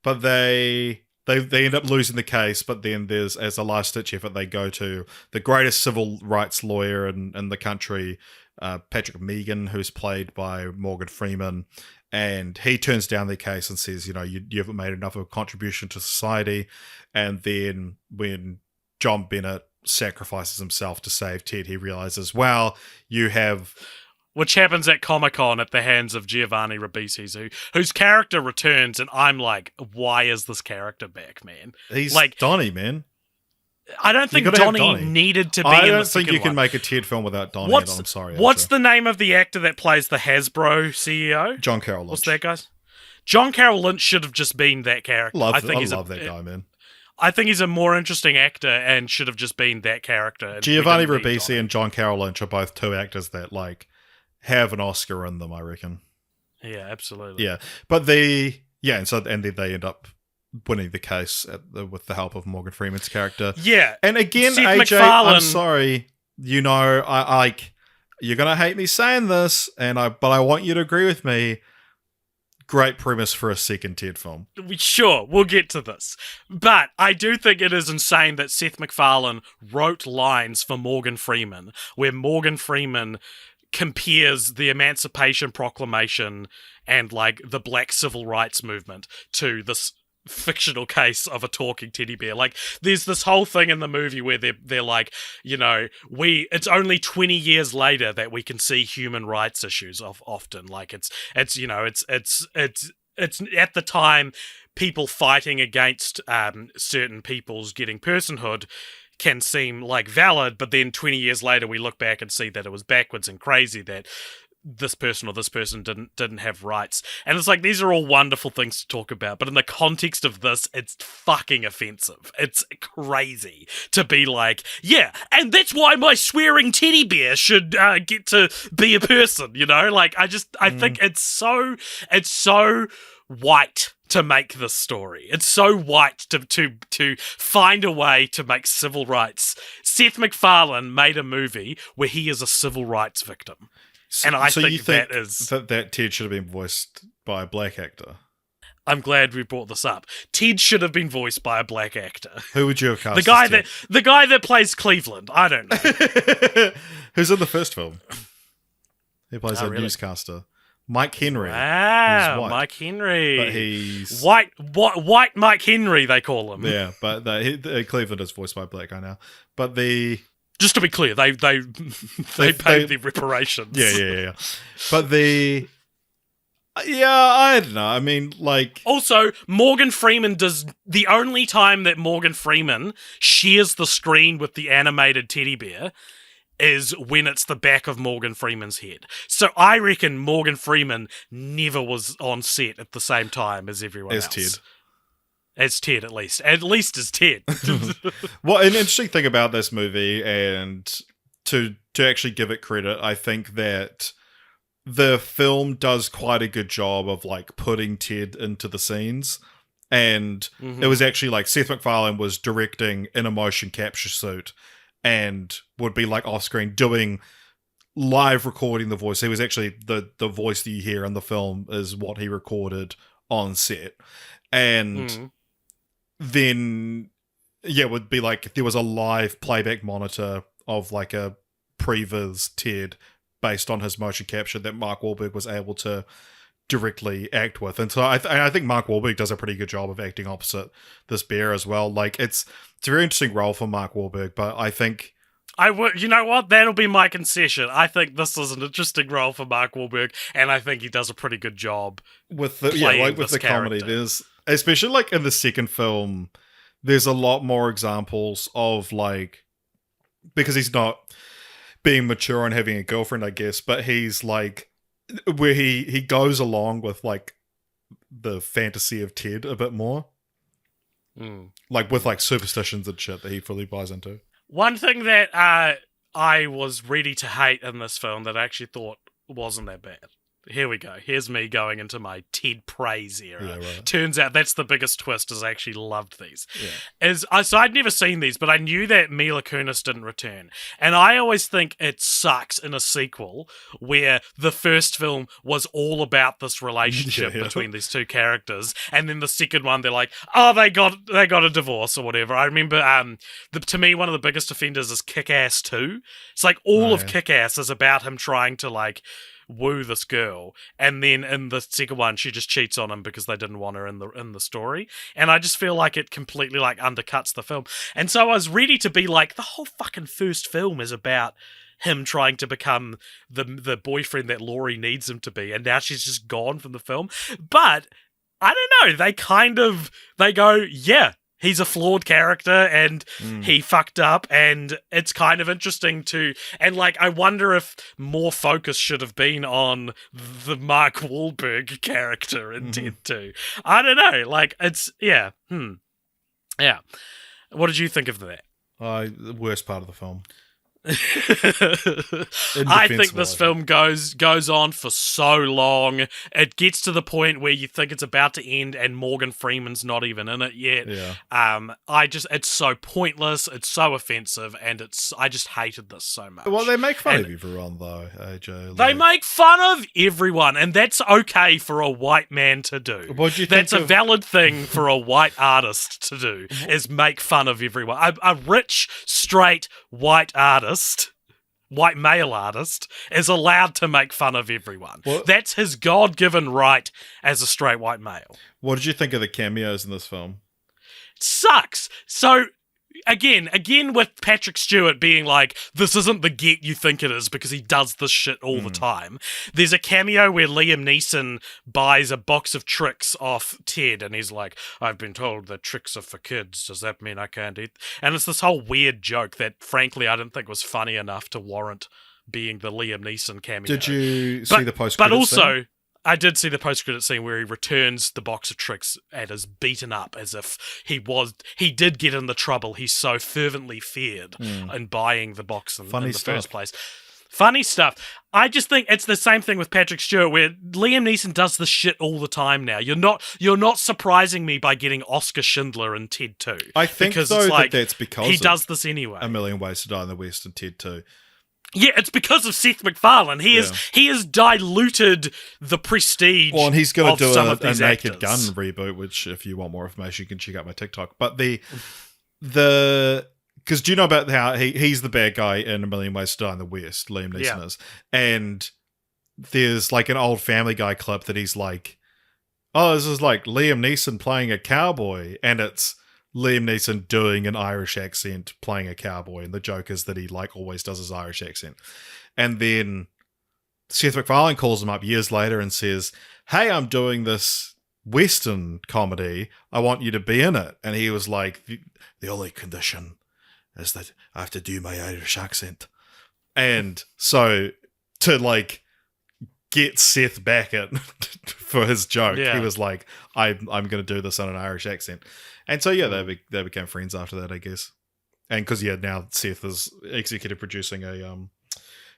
Speaker 2: but they end up losing the case. But then there's, as a last ditch effort, they go to the greatest civil rights lawyer in the country, Patrick Meighan, who's played by Morgan Freeman, and he turns down their case and says, you haven't made enough of a contribution to society. And then when John Bennett sacrifices himself to save Ted, he realizes, wow, you have...
Speaker 1: Which happens at Comic-Con at the hands of Giovanni Ribisi, whose character returns, and I'm like, why is this character back, man?
Speaker 2: He's
Speaker 1: like
Speaker 2: Donnie, man.
Speaker 1: I don't think Donnie needed to be in the second one.
Speaker 2: I don't think you can make a Ted film without Donnie. I'm sorry.
Speaker 1: What's the name of the actor that plays the Hasbro CEO?
Speaker 2: John Carroll Lynch.
Speaker 1: What's that, guys? John Carroll Lynch should have just been that character.
Speaker 2: I love that guy, man.
Speaker 1: I think he's a more interesting actor and should have just been that character.
Speaker 2: Giovanni Ribisi and John Carroll Lynch are both two actors that have an Oscar in them, I reckon.
Speaker 1: Yeah, absolutely.
Speaker 2: Yeah, but and then they end up winning the case with the help of Morgan Freeman's character.
Speaker 1: Yeah,
Speaker 2: and again,
Speaker 1: Seth
Speaker 2: AJ,
Speaker 1: MacFarlane,
Speaker 2: I'm sorry, I you're gonna hate me saying this, but I want you to agree with me. Great premise for a second Ted film.
Speaker 1: Sure, we'll get to this. But I do think it is insane that Seth MacFarlane wrote lines for Morgan Freeman, where Morgan Freeman compares the Emancipation Proclamation and like the Black Civil Rights Movement to this fictional case of a talking teddy bear. Like, there's this whole thing in the movie where they're like, you know, it's only 20 years later that we can see human rights issues often. Like, it's you know, it's at the time people fighting against certain people's getting personhood can seem like valid, but then 20 years later we look back and see that it was backwards and crazy that this person or this person didn't have rights. And it's like, these are all wonderful things to talk about, but in the context of this, it's fucking offensive. It's crazy to be like, yeah, and that's why my swearing teddy bear should get to be a person, you know? Like, I think it's so white to make this story. It's so white to find a way to make civil rights. Seth MacFarlane made a movie where he is a civil rights victim. And I think
Speaker 2: that Ted should have been voiced by a black actor.
Speaker 1: I'm glad we brought this up. Ted should have been voiced by a black actor.
Speaker 2: Who would you have cast?
Speaker 1: The guy that plays Cleveland. I don't know.
Speaker 2: Who's in the first film? He plays a newscaster. Mike Henry.
Speaker 1: Wow, Mike Henry.
Speaker 2: But he's
Speaker 1: white Mike Henry, they call him.
Speaker 2: Yeah, but Cleveland is voiced by a black guy now. But
Speaker 1: just to be clear, they paid the reparations.
Speaker 2: Yeah. But I don't know. I mean, like...
Speaker 1: Also, Morgan Freeman does... The only time that Morgan Freeman shares the screen with the animated teddy bear is when it's the back of Morgan Freeman's head. So I reckon Morgan Freeman never was on set at the same time as everyone else.
Speaker 2: Ted.
Speaker 1: As Ted, at least. At least as Ted.
Speaker 2: Well, an interesting thing about this movie, and to actually give it credit, I think that the film does quite a good job of like putting Ted into the scenes. And it was actually like Seth MacFarlane was directing in a motion capture suit and would be like off screen doing live recording the voice. He was actually the voice that you hear in the film is what he recorded on set. And then, yeah, it would be like there was a live playback monitor of like a previs Ted based on his motion capture that Mark Wahlberg was able to directly act with. And so I think Mark Wahlberg does a pretty good job of acting opposite this bear as well. Like, it's a very interesting role for Mark Wahlberg, but I think...
Speaker 1: You know what? That'll be my concession. I think this is an interesting role for Mark Wahlberg, and I think he does a pretty good job
Speaker 2: with the comedy. There's, especially like in the second film, there's a lot more examples of like, because he's not being mature and having a girlfriend, I guess, but he's like, where he goes along with like the fantasy of Ted a bit more, like with like superstitions and shit that he fully buys into.
Speaker 1: One thing that I was ready to hate in this film that I actually thought wasn't that bad. Here we go. Here's me going into my Ted praise era. Yeah, right. Turns out that's the biggest twist, is I actually loved these. Yeah. So I'd never seen these, but I knew that Mila Kunis didn't return. And I always think it sucks in a sequel where the first film was all about this relationship between these two characters, and then the second one, they're like, oh, they got a divorce or whatever. I remember, to me, one of the biggest offenders is Kick-Ass 2. It's like all of Kick-Ass is about him trying to like woo this girl, and then in the second one she just cheats on him because they didn't want her in the story, and I just feel like it completely like undercuts the film. And so I was ready to be like, the whole fucking first film is about him trying to become the boyfriend that Laurie needs him to be, and now she's just gone from the film. But I don't know, they go, yeah, he's a flawed character and he fucked up, and it's kind of interesting and like, I wonder if more focus should have been on the Mark Wahlberg character in Ted 2. I don't know, like, it's, yeah. What did you think of that?
Speaker 2: The worst part of the film.
Speaker 1: I think this film goes on for so long. It gets to the point where you think it's about to end and Morgan Freeman's not even in it yet. It's so pointless, it's so offensive, and I just hated this so much.
Speaker 2: Well, they make fun of everyone though, AJ.
Speaker 1: They make fun of everyone, and that's okay for a white man to do.
Speaker 2: What do you think?
Speaker 1: That's a valid thing for a white artist to do, is make fun of everyone. A rich, straight, white artist white male artist, is allowed to make fun of everyone.
Speaker 2: What?
Speaker 1: That's his God-given right as a straight white male.
Speaker 2: What did you think of the cameos in this film?
Speaker 1: Sucks. So again with Patrick Stewart being like, this isn't the get you think it is because he does this shit all the time. There's a cameo where Liam Neeson buys a box of tricks off Ted and he's like, I've been told that tricks are for kids. Does that mean I can't eat? And it's this whole weird joke that frankly I didn't think was funny enough to warrant being the Liam Neeson cameo.
Speaker 2: Did you see the post-credits
Speaker 1: But also,
Speaker 2: scene?
Speaker 1: I did see the post-credit scene where he returns the box of tricks and is beaten up as if he did get in the trouble he so fervently feared in buying the box in the first place. Funny stuff. I just think it's the same thing with Patrick Stewart, where Liam Neeson does this shit all the time now. You're not surprising me by getting Oscar Schindler in Ted 2.
Speaker 2: I think
Speaker 1: because
Speaker 2: though
Speaker 1: it's like,
Speaker 2: that's because
Speaker 1: he does this anyway.
Speaker 2: A Million Ways to Die in the West and Ted 2.
Speaker 1: Yeah, it's because of Seth MacFarlane. He has diluted the prestige.
Speaker 2: Well, and he's going to do
Speaker 1: some
Speaker 2: a
Speaker 1: of these
Speaker 2: Naked
Speaker 1: actors.
Speaker 2: Gun reboot, which if you want more information, you can check out my TikTok. But because do you know about how he's the bad guy in A Million Ways to Die in the West, Liam Neeson is, and there's like an old Family Guy clip that he's like, oh, this is like Liam Neeson playing a cowboy, and it's Liam Neeson doing an Irish accent playing a cowboy, and the joke is that he like always does his Irish accent. And then Seth MacFarlane calls him up years later and says, hey, I'm doing this Western comedy, I want you to be in it. And he was like, the only condition is that I have to do my Irish accent. And so to like get Seth back in for his joke, he was like, I'm going to do this in an Irish accent. And so, they became friends after that, I guess. And because, now Seth is executive producing a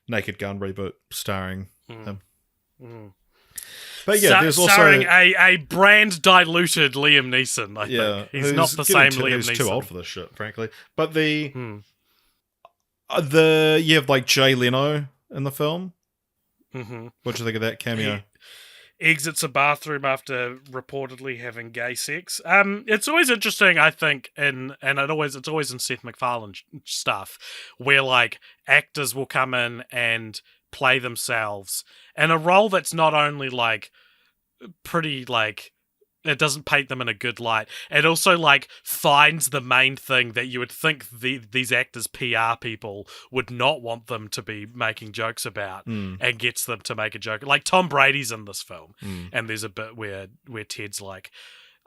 Speaker 2: Naked Gun reboot starring him. But there's also...
Speaker 1: Starring a brand-diluted Liam Neeson, I think. He's not the same Liam Neeson.
Speaker 2: He's too old for this shit, frankly. But you have, like, Jay Leno in the film. Mm-hmm. What do you think of that cameo?
Speaker 1: He exits a bathroom after reportedly having gay sex. It's always interesting, I think, it's always in Seth MacFarlane stuff, where like actors will come in and play themselves in a role that's not only like pretty like it doesn't paint them in a good light. It also like finds the main thing that you would think these actors' PR people would not want them to be making jokes about, and gets them to make a joke. Like Tom Brady's in this film, and there's a bit where Ted's like,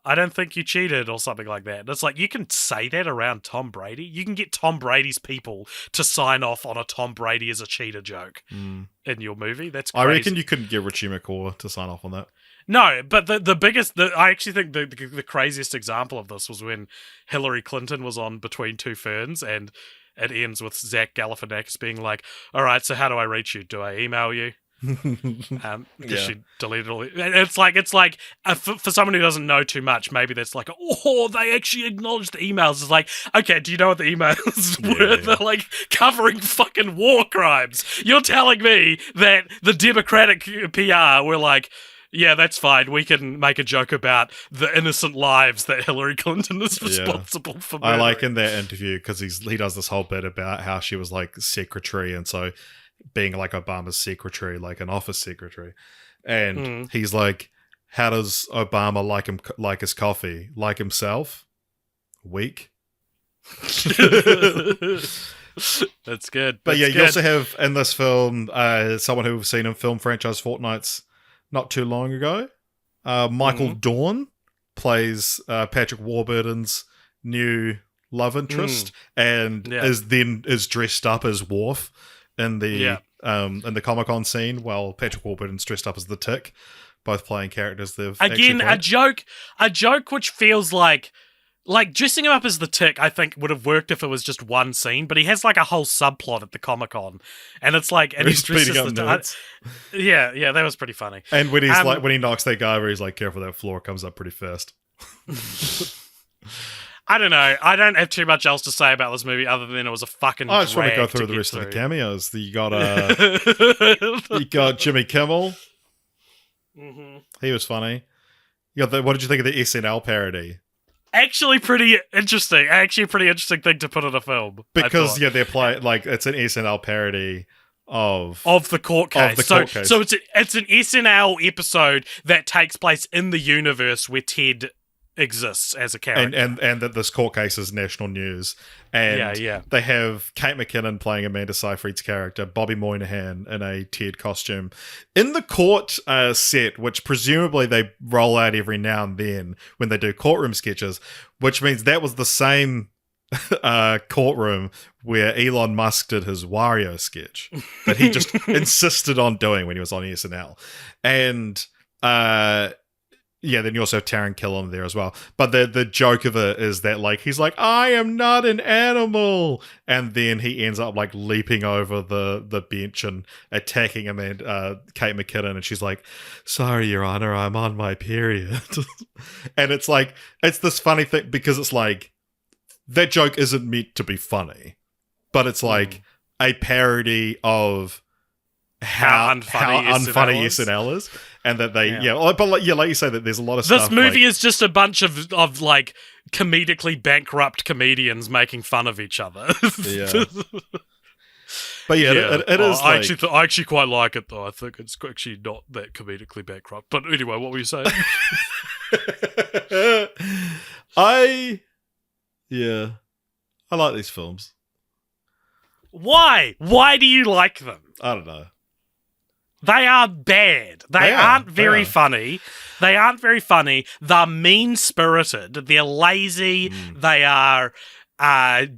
Speaker 1: I don't think you cheated or something like that. And it's like, you can say that around Tom Brady. You can get Tom Brady's people to sign off on a Tom Brady as a cheater joke in your movie. That's crazy.
Speaker 2: I reckon you couldn't get Richie McCaw to sign off on that.
Speaker 1: No, but the biggest, I actually think the craziest example of this was when Hillary Clinton was on Between Two Ferns, and it ends with Zach Galifianakis being like, all right, so how do I reach you? Do I email you? Because she deleted all it's like for someone who doesn't know too much, maybe that's like, oh, they actually acknowledged the emails. It's like, okay, do you know what the emails were? They're like covering fucking war crimes. You're telling me that the Democratic PR were like, yeah, that's fine, we can make a joke about the innocent lives that Hillary Clinton is responsible for murdering.
Speaker 2: I like in that interview because he does this whole bit about how she was like secretary, and so being like Obama's secretary, like an office secretary. And he's like, how does Obama like his coffee? Like himself? Weak?
Speaker 1: That's good.
Speaker 2: But you also have in this film someone who we've seen in film franchise Fortnights not too long ago. Michael Dorn plays Patrick Warburton's new love interest, and is dressed up as Worf in the Comic-Con scene, while Patrick Warburton's dressed up as the Tick, both playing characters they've
Speaker 1: again a joke which feels like dressing him up as the Tick, I think would have worked if it was just one scene, but he has like a whole subplot at the Comic-Con, and it's like, and he's dressed as the nerds. Yeah, that was pretty funny.
Speaker 2: And when he's like, when he knocks that guy over, he's like, careful, that floor comes up pretty fast.
Speaker 1: I don't know. I don't have too much else to say about this movie other than it was a fucking
Speaker 2: I just want to go
Speaker 1: drag
Speaker 2: through
Speaker 1: to
Speaker 2: the
Speaker 1: get
Speaker 2: rest of the
Speaker 1: through.
Speaker 2: cameos. You got Jimmy Kimmel. He was funny. You got what did you think of the SNL parody?
Speaker 1: Actually pretty interesting. Actually a pretty interesting thing to put in a film.
Speaker 2: Because they're playing like it's an SNL parody of
Speaker 1: the court case. So it's an SNL episode that takes place in the universe where Ted exists as a character,
Speaker 2: and that this court case is national news. And they have Kate McKinnon playing Amanda Seyfried's character, Bobby Moynihan in a Ted costume in the court set, which presumably they roll out every now and then when they do courtroom sketches, which means that was the same courtroom where Elon Musk did his Wario sketch that he just insisted on doing when he was on SNL. And then you also have Taron Killam there as well. But the joke of it is that, like, he's like, I am not an animal. And then he ends up, like, leaping over the bench and attacking Kate McKinnon. And she's like, sorry, Your Honor, I'm on my period. And it's like, it's this funny thing because it's like, that joke isn't meant to be funny. But it's like a parody of how unfunny SNL is. And that they, like you say, that there's a lot of stuff.
Speaker 1: This movie is just a bunch of like comedically bankrupt comedians making fun of each other.
Speaker 2: Yeah. But it is.
Speaker 1: I actually quite like it though. I think it's actually not that comedically bankrupt. But anyway, what were you saying?
Speaker 2: I like these films.
Speaker 1: Why? Why do you like them?
Speaker 2: I don't know.
Speaker 1: They are bad. They aren't very funny. They aren't very funny. They're mean-spirited. They're lazy. They are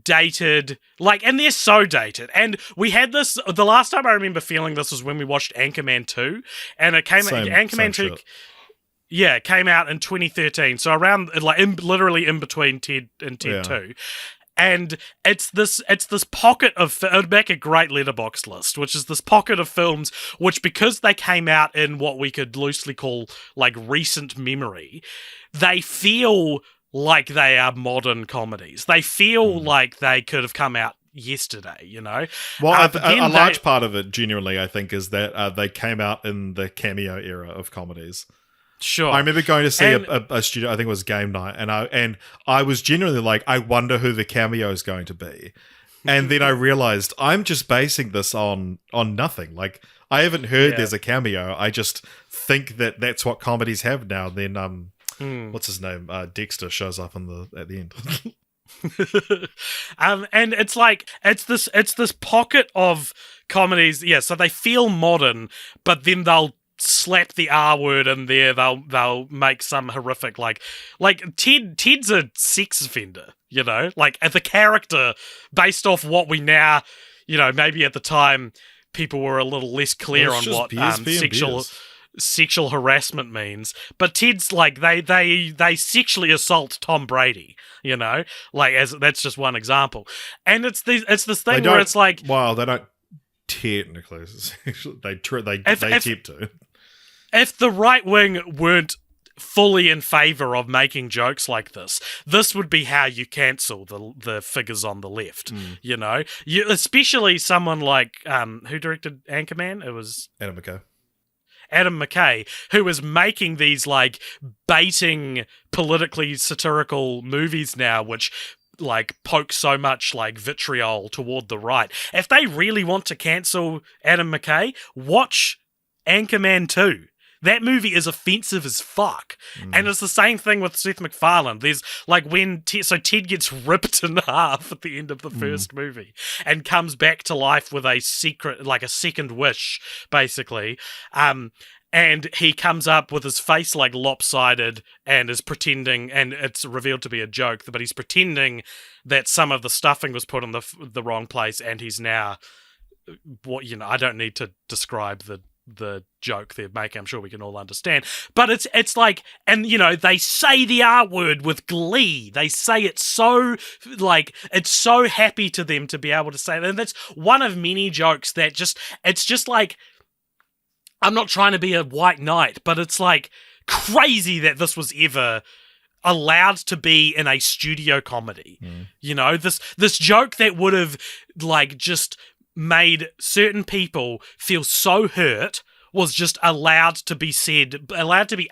Speaker 1: dated. And they're so dated. And we had this, the last time I remember feeling this was when we watched Anchorman 2. And it came, Anchorman 2, it came out in 2013. So around, literally in between Ted and Ted 2. And it's this pocket of, it would make a great Letterboxd list, which is this pocket of films which, because they came out in what we could loosely call like recent memory, they feel like they are modern comedies. They feel like they could have come out yesterday, you know?
Speaker 2: Well, a large part of it, genuinely, I think, is that they came out in the cameo era of comedies.
Speaker 1: Sure.
Speaker 2: I remember going to see a studio, I think it was Game Night, and I was genuinely like, I wonder who the cameo is going to be. And then I realized I'm just basing this on nothing. Like, I haven't heard there's a cameo. I just think that that's what comedies have now. Then, what's his name? Dexter shows up at the end.
Speaker 1: And it's like, it's this pocket of comedies. Yeah. So they feel modern, but then they'll slap the R word in there. They'll make some horrific like Ted's a sex offender, you know, like as a character based off what we now, you know, maybe at the time people were a little less clear on what sexual harassment means. But Ted's like they sexually assault Tom Brady, you know, like that's just one example. And it's this thing where it's like,
Speaker 2: well, they don't technically. They attempt to.
Speaker 1: If the right wing weren't fully in favour of making jokes like this would be how you cancel the figures on the left. You know, especially someone like who directed Anchorman? It was Adam McKay, who was making these like baiting politically satirical movies now, which like poke so much like vitriol toward the right. If they really want to cancel Adam McKay, watch Anchorman 2. That movie is offensive as fuck. And it's the same thing with Seth MacFarlane. There's like when Ted gets ripped in half at the end of the first movie and comes back to life with a secret, like a second wish, basically. And he comes up with his face like lopsided and is pretending, and it's revealed to be a joke, but he's pretending that some of the stuffing was put in the wrong place, and he's now, I don't need to describe the joke they're making. I'm sure we can all understand. But it's like, and you know, they say the R word with glee. They say it so, like, it's so happy to them to be able to say that. And that's one of many jokes that it's just like, I'm not trying to be a white knight, but it's like crazy that this was ever allowed to be in a studio comedy. You know, this joke that would have like just made certain people feel so hurt was just allowed to be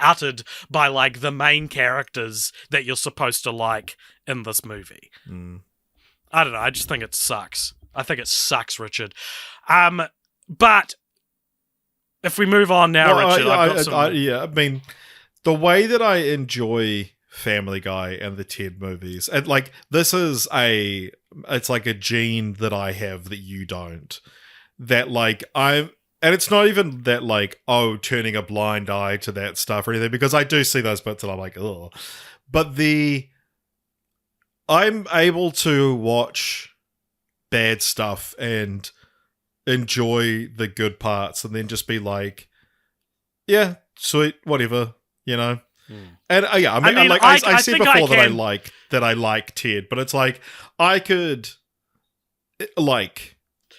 Speaker 1: uttered by like the main characters that you're supposed to like in this movie. I don't know. I just think it sucks. I think it sucks, Richard. But if we move on now, Richard, I've got some...
Speaker 2: I mean, the way that I enjoy Family Guy and the Ted movies, and like this is it's like a gene that I have that you don't. That like and it's not even that like, oh, turning a blind eye to that stuff or anything, because I do see those bits and I'm like, oh. But I'm able to watch bad stuff and enjoy the good parts and then just be like, yeah, sweet, whatever, you know? And yeah, I mean, I said before that I like Ted, but it's like, I could, like...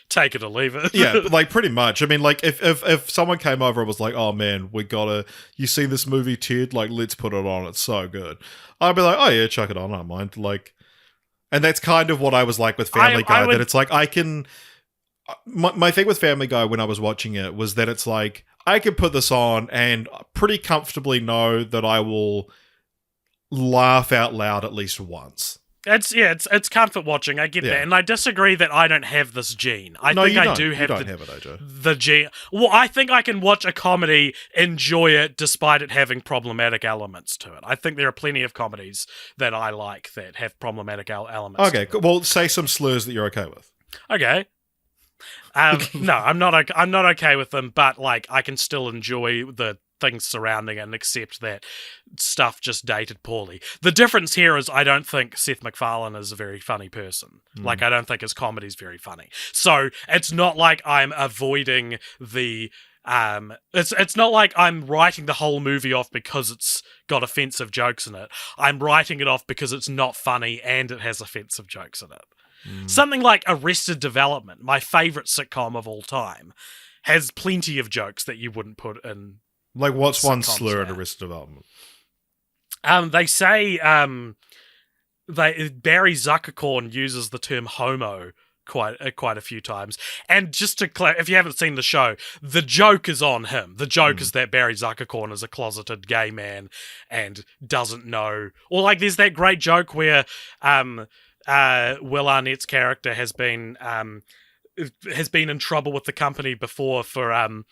Speaker 1: take it or leave it.
Speaker 2: Yeah, like pretty much. I mean, like if someone came over and was like, "Oh man, you seen this movie Ted? Like, let's put it on. It's so good." I'd be like, "Oh yeah, chuck it on. I don't mind." Like, and that's kind of what I was like with Family Guy. That it's like I can. My thing with Family Guy when I was watching it was that it's like I can put this on and pretty comfortably know that I will laugh out loud at least once.
Speaker 1: It's comfort watching. I get that, and I disagree that I don't have this gene. I think I do have the gene. Well, I think I can watch a comedy, enjoy it, despite it having problematic elements to it. I think there are plenty of comedies that I like that have problematic elements.
Speaker 2: Okay, well, say some slurs that you're okay with.
Speaker 1: Okay. No, I'm not okay with them, but like I can still enjoy the things surrounding it and accept that stuff just dated poorly. The difference here is I don't think Seth MacFarlane is a very funny person. Like, I don't think his comedy's very funny. So it's not like I'm avoiding the it's not like I'm writing the whole movie off because it's got offensive jokes in it. I'm writing it off because it's not funny and it has offensive jokes in it. Something like Arrested Development, my favorite sitcom of all time, has plenty of jokes that you wouldn't put in.
Speaker 2: Like, what's one slur in Arrested Development?
Speaker 1: They say Barry Zuckerkorn uses the term homo quite a few times. And just to clarify, if you haven't seen the show, the joke is on him. The joke is that Barry Zuckerkorn is a closeted gay man and doesn't know. Or like, there's that great joke where Will Arnett's character has been in trouble with the company before for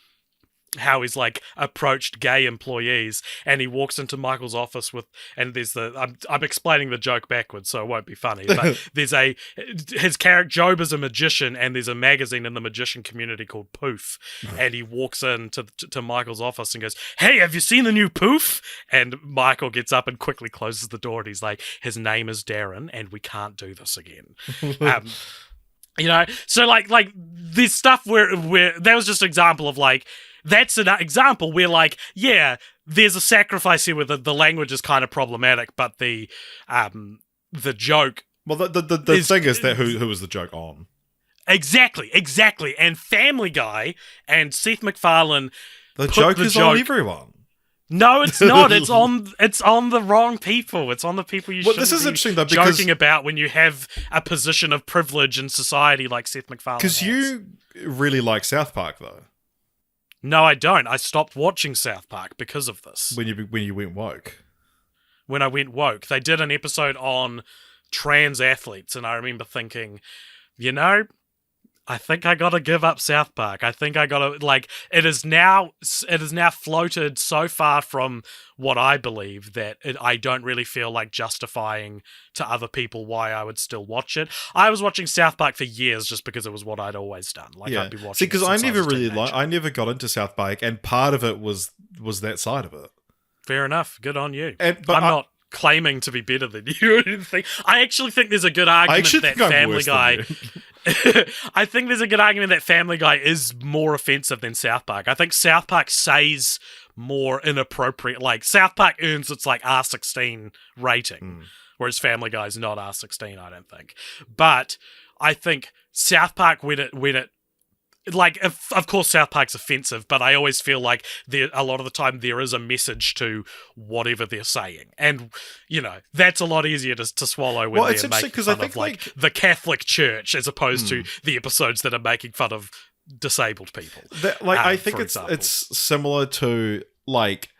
Speaker 1: how he's like approached gay employees, and he walks into Michael's office and there's I'm explaining the joke backwards so it won't be funny, but there's his character Job is a magician, and there's a magazine in the magician community called Poof, and he walks in to Michael's office and goes, "Hey, have you seen the new Poof?" And Michael gets up and quickly closes the door, and he's like, "His name is Darren and we can't do this again." You know, so like this stuff where that was just an example of like, that's an example where like, yeah, there's a sacrifice here where the language is kind of problematic, but the joke.
Speaker 2: Well, the thing is that who was the joke on? Exactly.
Speaker 1: And Family Guy and Seth MacFarlane.
Speaker 2: The joke is on everyone.
Speaker 1: No, it's not. It's on the wrong people. It's on the people you shouldn't
Speaker 2: this is
Speaker 1: be
Speaker 2: interesting, though, because
Speaker 1: joking about when you have a position of privilege in society like Seth MacFarlane.
Speaker 2: Because you really like South Park, though.
Speaker 1: No, I don't. I stopped watching South Park because of this.
Speaker 2: When you went woke.
Speaker 1: When I went woke, they did an episode on trans athletes, and I remember thinking, you know, I think I gotta give up South Park. I think I gotta, like, it is now floated so far from what I believe that I don't really feel like justifying to other people why I would still watch it. I was watching South Park for years just because it was what I'd always done. Like,
Speaker 2: yeah.
Speaker 1: I'd be watching.
Speaker 2: See, because I never got into South Park, and part of it was that side of it.
Speaker 1: Fair enough. Good on you.
Speaker 2: But
Speaker 1: I'm not claiming to be better than you or anything. I actually think there's a good argument that Family Guy. I think there's a good argument that Family Guy is more offensive than South Park. I think South Park says more inappropriate. Like, South Park earns its like R16 rating, whereas Family Guy is not R16. I don't think. But I think South Park when it like, of course, South Park's offensive, but I always feel like a lot of the time there is a message to whatever they're saying, and you know that's a lot easier to swallow when they're making fun of like the Catholic Church as opposed to the episodes that are making fun of disabled people.
Speaker 2: I think it's similar to like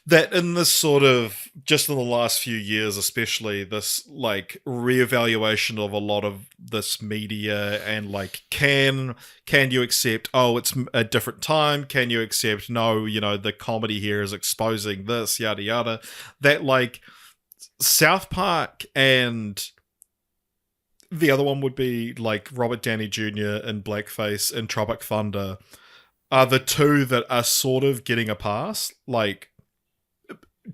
Speaker 2: that in this sort of, just in the last few years especially, this like reevaluation of a lot of this media and like can you accept, oh, it's a different time, can you accept, no, the comedy here is exposing this, yada yada, that like South Park and the other one would be like Robert Downey Jr. in blackface and Tropic Thunder are the two that are sort of getting a pass. Like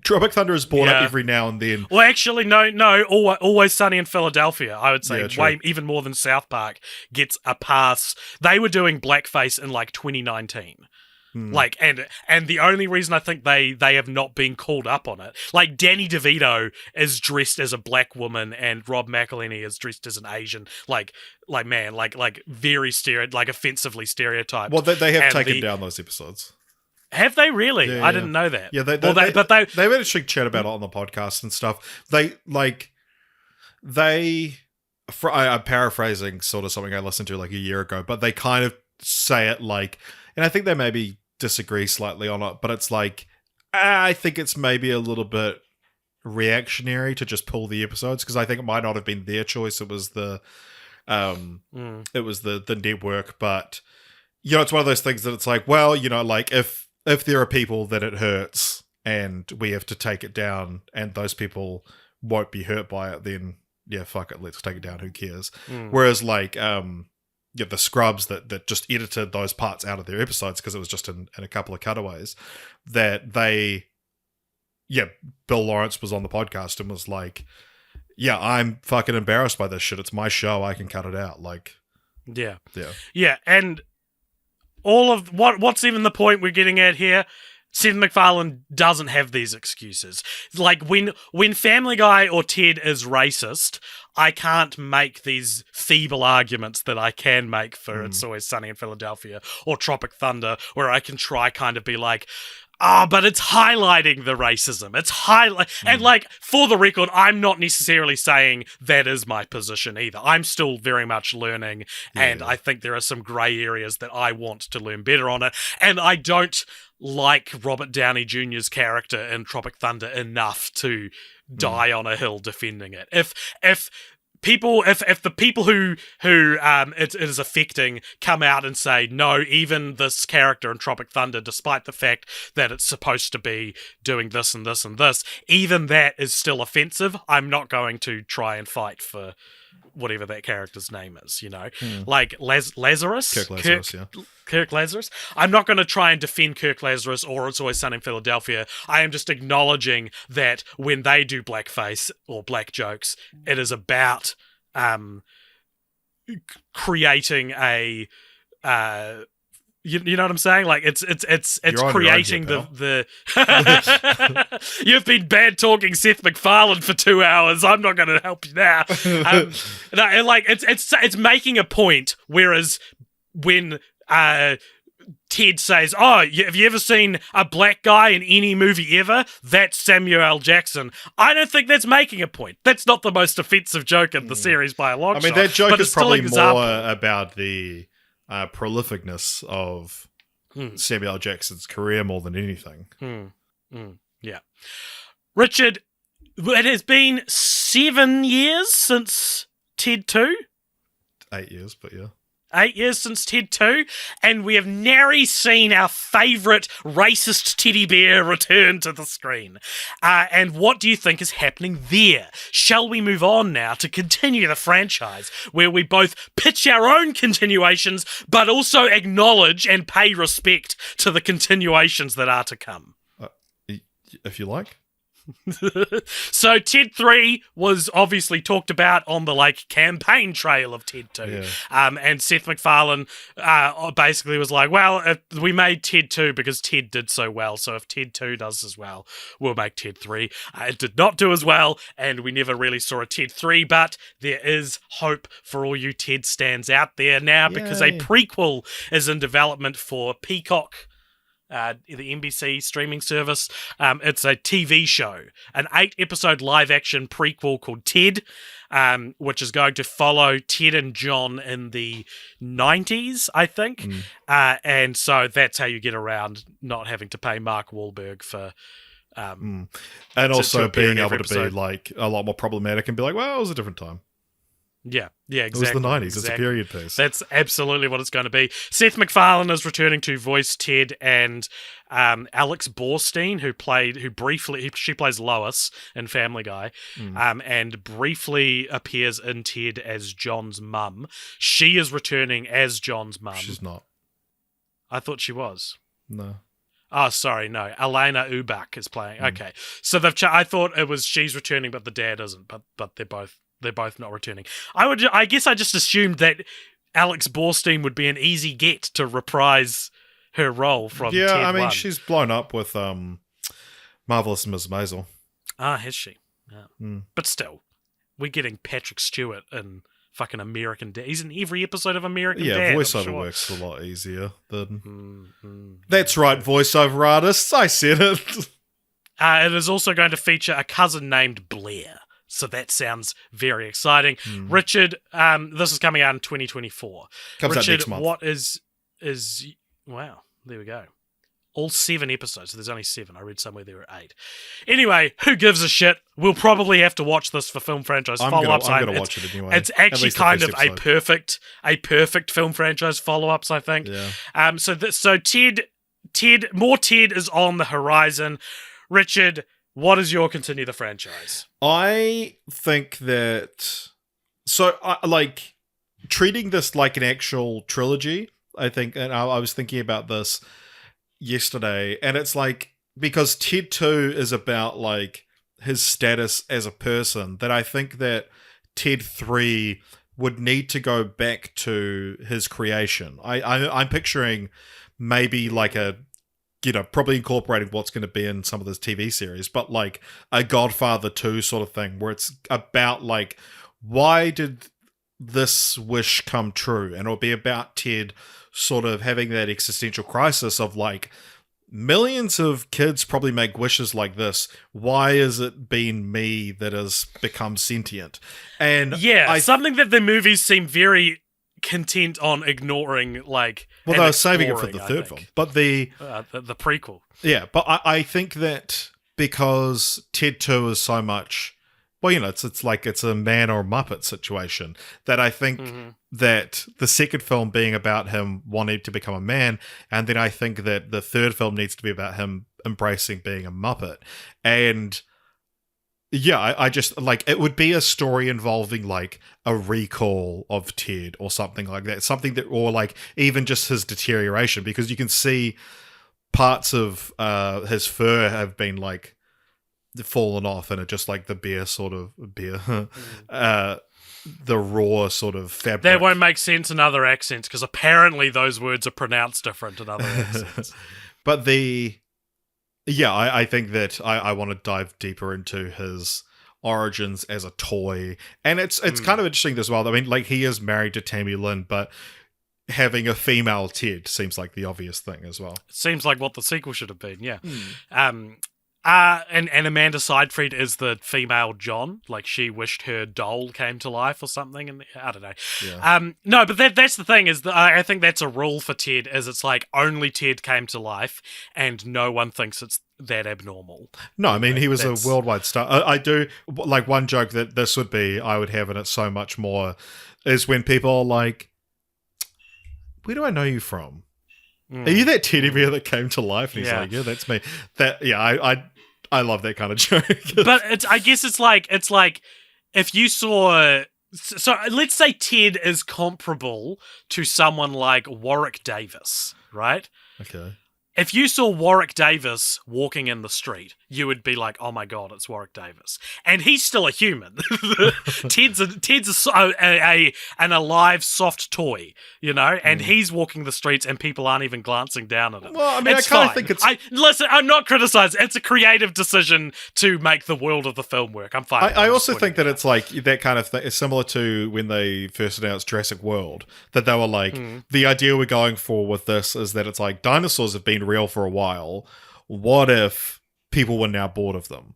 Speaker 2: Tropic Thunder is brought up every now and then.
Speaker 1: Well, actually, no. Always Sunny in Philadelphia, I would say,
Speaker 2: true.
Speaker 1: even more than South Park gets a pass. They were doing blackface in like 2019. Like, and the only reason I think they have not been called up on it, like Danny DeVito is dressed as a black woman and Rob McElhenney is dressed as an Asian, like very offensively stereotyped.
Speaker 2: Well, they have taken down those episodes.
Speaker 1: Have they really?
Speaker 2: Yeah,
Speaker 1: I didn't know that.
Speaker 2: Yeah, they've actually chat about it on the podcast and stuff. I'm paraphrasing sort of something I listened to like a year ago, but they kind of say it like, and I think they maybe disagree slightly on it, but it's like, I think it's maybe a little bit reactionary to just pull the episodes, because I think it might not have been their choice. It was the network, but it's one of those things that it's like, well, like if there are people that it hurts and we have to take it down and those people won't be hurt by it, then yeah, fuck it, let's take it down, who cares? Whereas like the Scrubs that just edited those parts out of their episodes because it was just in a couple of cutaways, that Bill Lawrence was on the podcast and was like, yeah, I'm fucking embarrassed by this shit, it's my show, I can cut it out. Like yeah,
Speaker 1: and all of what's even the point we're getting at here? Seth MacFarlane doesn't have these excuses. Like, when Family Guy or Ted is racist, I can't make these feeble arguments that I can make for It's Always Sunny in Philadelphia or Tropic Thunder, where I can try kind of be like, but it's highlighting the racism. It's and like, for the record, I'm not necessarily saying that is my position either. I'm still very much learning, and I think there are some grey areas that I want to learn better on it, and I don't like Robert Downey Jr.'s character in Tropic Thunder enough to die on a hill defending it. If the people who it is affecting come out and say, no, even this character in Tropic Thunder, despite the fact that it's supposed to be doing this and this and this, even that is still offensive, I'm not going to try and fight for whatever that character's name is, like Lazarus? Kirk Lazarus. I'm not going to try and defend Kirk Lazarus or It's Always Sunny in Philadelphia. I am just acknowledging that when they do blackface or black jokes, it is about creating a you know what I'm saying? Like it's creating the You've been bad talking Seth MacFarlane for 2 hours. I'm not going to help you now. No, like it's making a point. Whereas when Ted says, "Oh, have you ever seen a black guy in any movie ever?" That's Samuel L. Jackson. I don't think that's making a point. That's not the most offensive joke in the series by a long shot.
Speaker 2: That joke is probably more about the prolificness of Samuel L. Jackson's career more than anything.
Speaker 1: Yeah. Richard, it has been 7 years since Ted 2.
Speaker 2: 8 years, but yeah.
Speaker 1: 8 years since Ted 2, and we have nary seen our favourite racist teddy bear return to the screen. And what do you think is happening there? Shall we move on now to continue the franchise, where we both pitch our own continuations, but also acknowledge and pay respect to the continuations that are to come?
Speaker 2: If you like.
Speaker 1: So Ted 3 was obviously talked about on the campaign trail of Ted 2. Yeah. And Seth MacFarlane basically was like, well, we made Ted 2 because Ted did so well, so if Ted 2 does as well, we'll make Ted 3. It did not do as well, and we never really saw a Ted 3, but there is hope for all you Ted stans out there now. Yay. Because a prequel is in development for Peacock, the NBC streaming service. It's a TV show, an 8-episode live-action prequel called Ted, which is going to follow Ted and John in the 90s, I think. And so that's how you get around not having to pay Mark Wahlberg for...
Speaker 2: and also being able to be a lot more problematic and be like, well, it was a different time.
Speaker 1: Yeah,
Speaker 2: It was
Speaker 1: exactly.
Speaker 2: the 90s. It's a
Speaker 1: exactly.
Speaker 2: period piece.
Speaker 1: That's absolutely what it's going to be. Seth MacFarlane is returning to voice Ted, and Alex Borstein, she plays Lois in Family Guy, and briefly appears in Ted as John's mum. She is returning as John's mum.
Speaker 2: She's not.
Speaker 1: I thought she was.
Speaker 2: No.
Speaker 1: Oh, sorry, no. Elena Ubach is playing. Okay, so I thought it was she's returning, but the dad isn't. But they're both not returning. I guess I just assumed that Alex Borstein would be an easy get to reprise her role from Ted
Speaker 2: I mean,
Speaker 1: 1.
Speaker 2: she's blown up with Marvelous Miss Maisel.
Speaker 1: Ah, has she? Yeah. But still, we're getting Patrick Stewart in fucking American Dad. He's in every episode of American Dad.
Speaker 2: Yeah,
Speaker 1: I'm
Speaker 2: voiceover
Speaker 1: sure.
Speaker 2: works a lot easier than... That's right, voiceover artists. I said it.
Speaker 1: It is also going to feature a cousin named Blair. So that sounds very exciting. Richard, this is coming out in 2024.
Speaker 2: Comes out
Speaker 1: Richard,
Speaker 2: next month.
Speaker 1: what is... Wow, there we go. All 7 episodes. So there's only 7. I read somewhere there were 8. Anyway, who gives a shit? We'll probably have to watch this for film franchise follow-ups.
Speaker 2: I'm going to watch it anyway.
Speaker 1: It's actually kind of
Speaker 2: a
Speaker 1: perfect film franchise follow-ups, I think.
Speaker 2: Yeah.
Speaker 1: So Ted, more Ted is on the horizon. Richard, what is your continue the franchise?
Speaker 2: I think that... So, treating this like an actual trilogy, I think, and I was thinking about this yesterday, and it's like, because Ted 2 is about, like, his status as a person, that I think that Ted 3 would need to go back to his creation. I'm picturing maybe like a, probably incorporating what's going to be in some of this TV series, but like a Godfather 2 sort of thing, where it's about like, why did this wish come true? And it'll be about Ted sort of having that existential crisis of like, millions of kids probably make wishes like this. Why is it been me that has become sentient? And
Speaker 1: something that the movies seem very content on ignoring, like,
Speaker 2: well, they were saving it for the third film, but the
Speaker 1: prequel.
Speaker 2: Yeah, but I think that because Ted 2 is so much, well, it's like it's a man or a Muppet situation, that I think that the second film being about him wanting to become a man, and then I think that the third film needs to be about him embracing being a Muppet. And yeah, I just, like, it would be a story involving, like, a recall of Ted or something like that. Something that, or, like, even just his deterioration, because you can see parts of his fur have been, like, fallen off, and it just, like, the raw sort of fabric.
Speaker 1: That won't make sense in other accents, because apparently those words are pronounced different in other accents.
Speaker 2: But I think that I want to dive deeper into his origins as a toy. And it's kind of interesting as well. I mean, like, he is married to Tammy Lynn, but having a female Ted seems like the obvious thing as well.
Speaker 1: It seems like what the sequel should have been, yeah. And Amanda Seyfried is the female John, like she wished her doll came to life or something, and I don't know.
Speaker 2: Yeah.
Speaker 1: No, but that's the thing, is that I think that's a rule for Ted, is it's like only Ted came to life, and no one thinks it's that abnormal.
Speaker 2: No, I mean, he was a worldwide star. I do, like, one joke that this would be, I would have in it so much more, is when people are like, where do I know you from? Are you that teddy bear that came to life? And he's like, yeah, that's me. I love that kind of joke.
Speaker 1: But I guess it's like if you saw, so let's say Ted is comparable to someone like Warwick Davis, right?
Speaker 2: Okay.
Speaker 1: If you saw Warwick Davis walking in the street, you would be like, "Oh my god, it's Warwick Davis," and he's still a human. Ted's an alive, soft toy, and he's walking the streets, and people aren't even glancing down at him.
Speaker 2: Well, I mean,
Speaker 1: it's
Speaker 2: I kind of
Speaker 1: fine.
Speaker 2: think it's.
Speaker 1: Listen, I'm not criticizing. It's a creative decision to make the world of the film work. I'm fine.
Speaker 2: I also think that it's like that kind of thing is similar to when they first announced Jurassic World, that they were like, the idea we're going for with this is that it's like dinosaurs have been real for a while. What if people were now bored of them?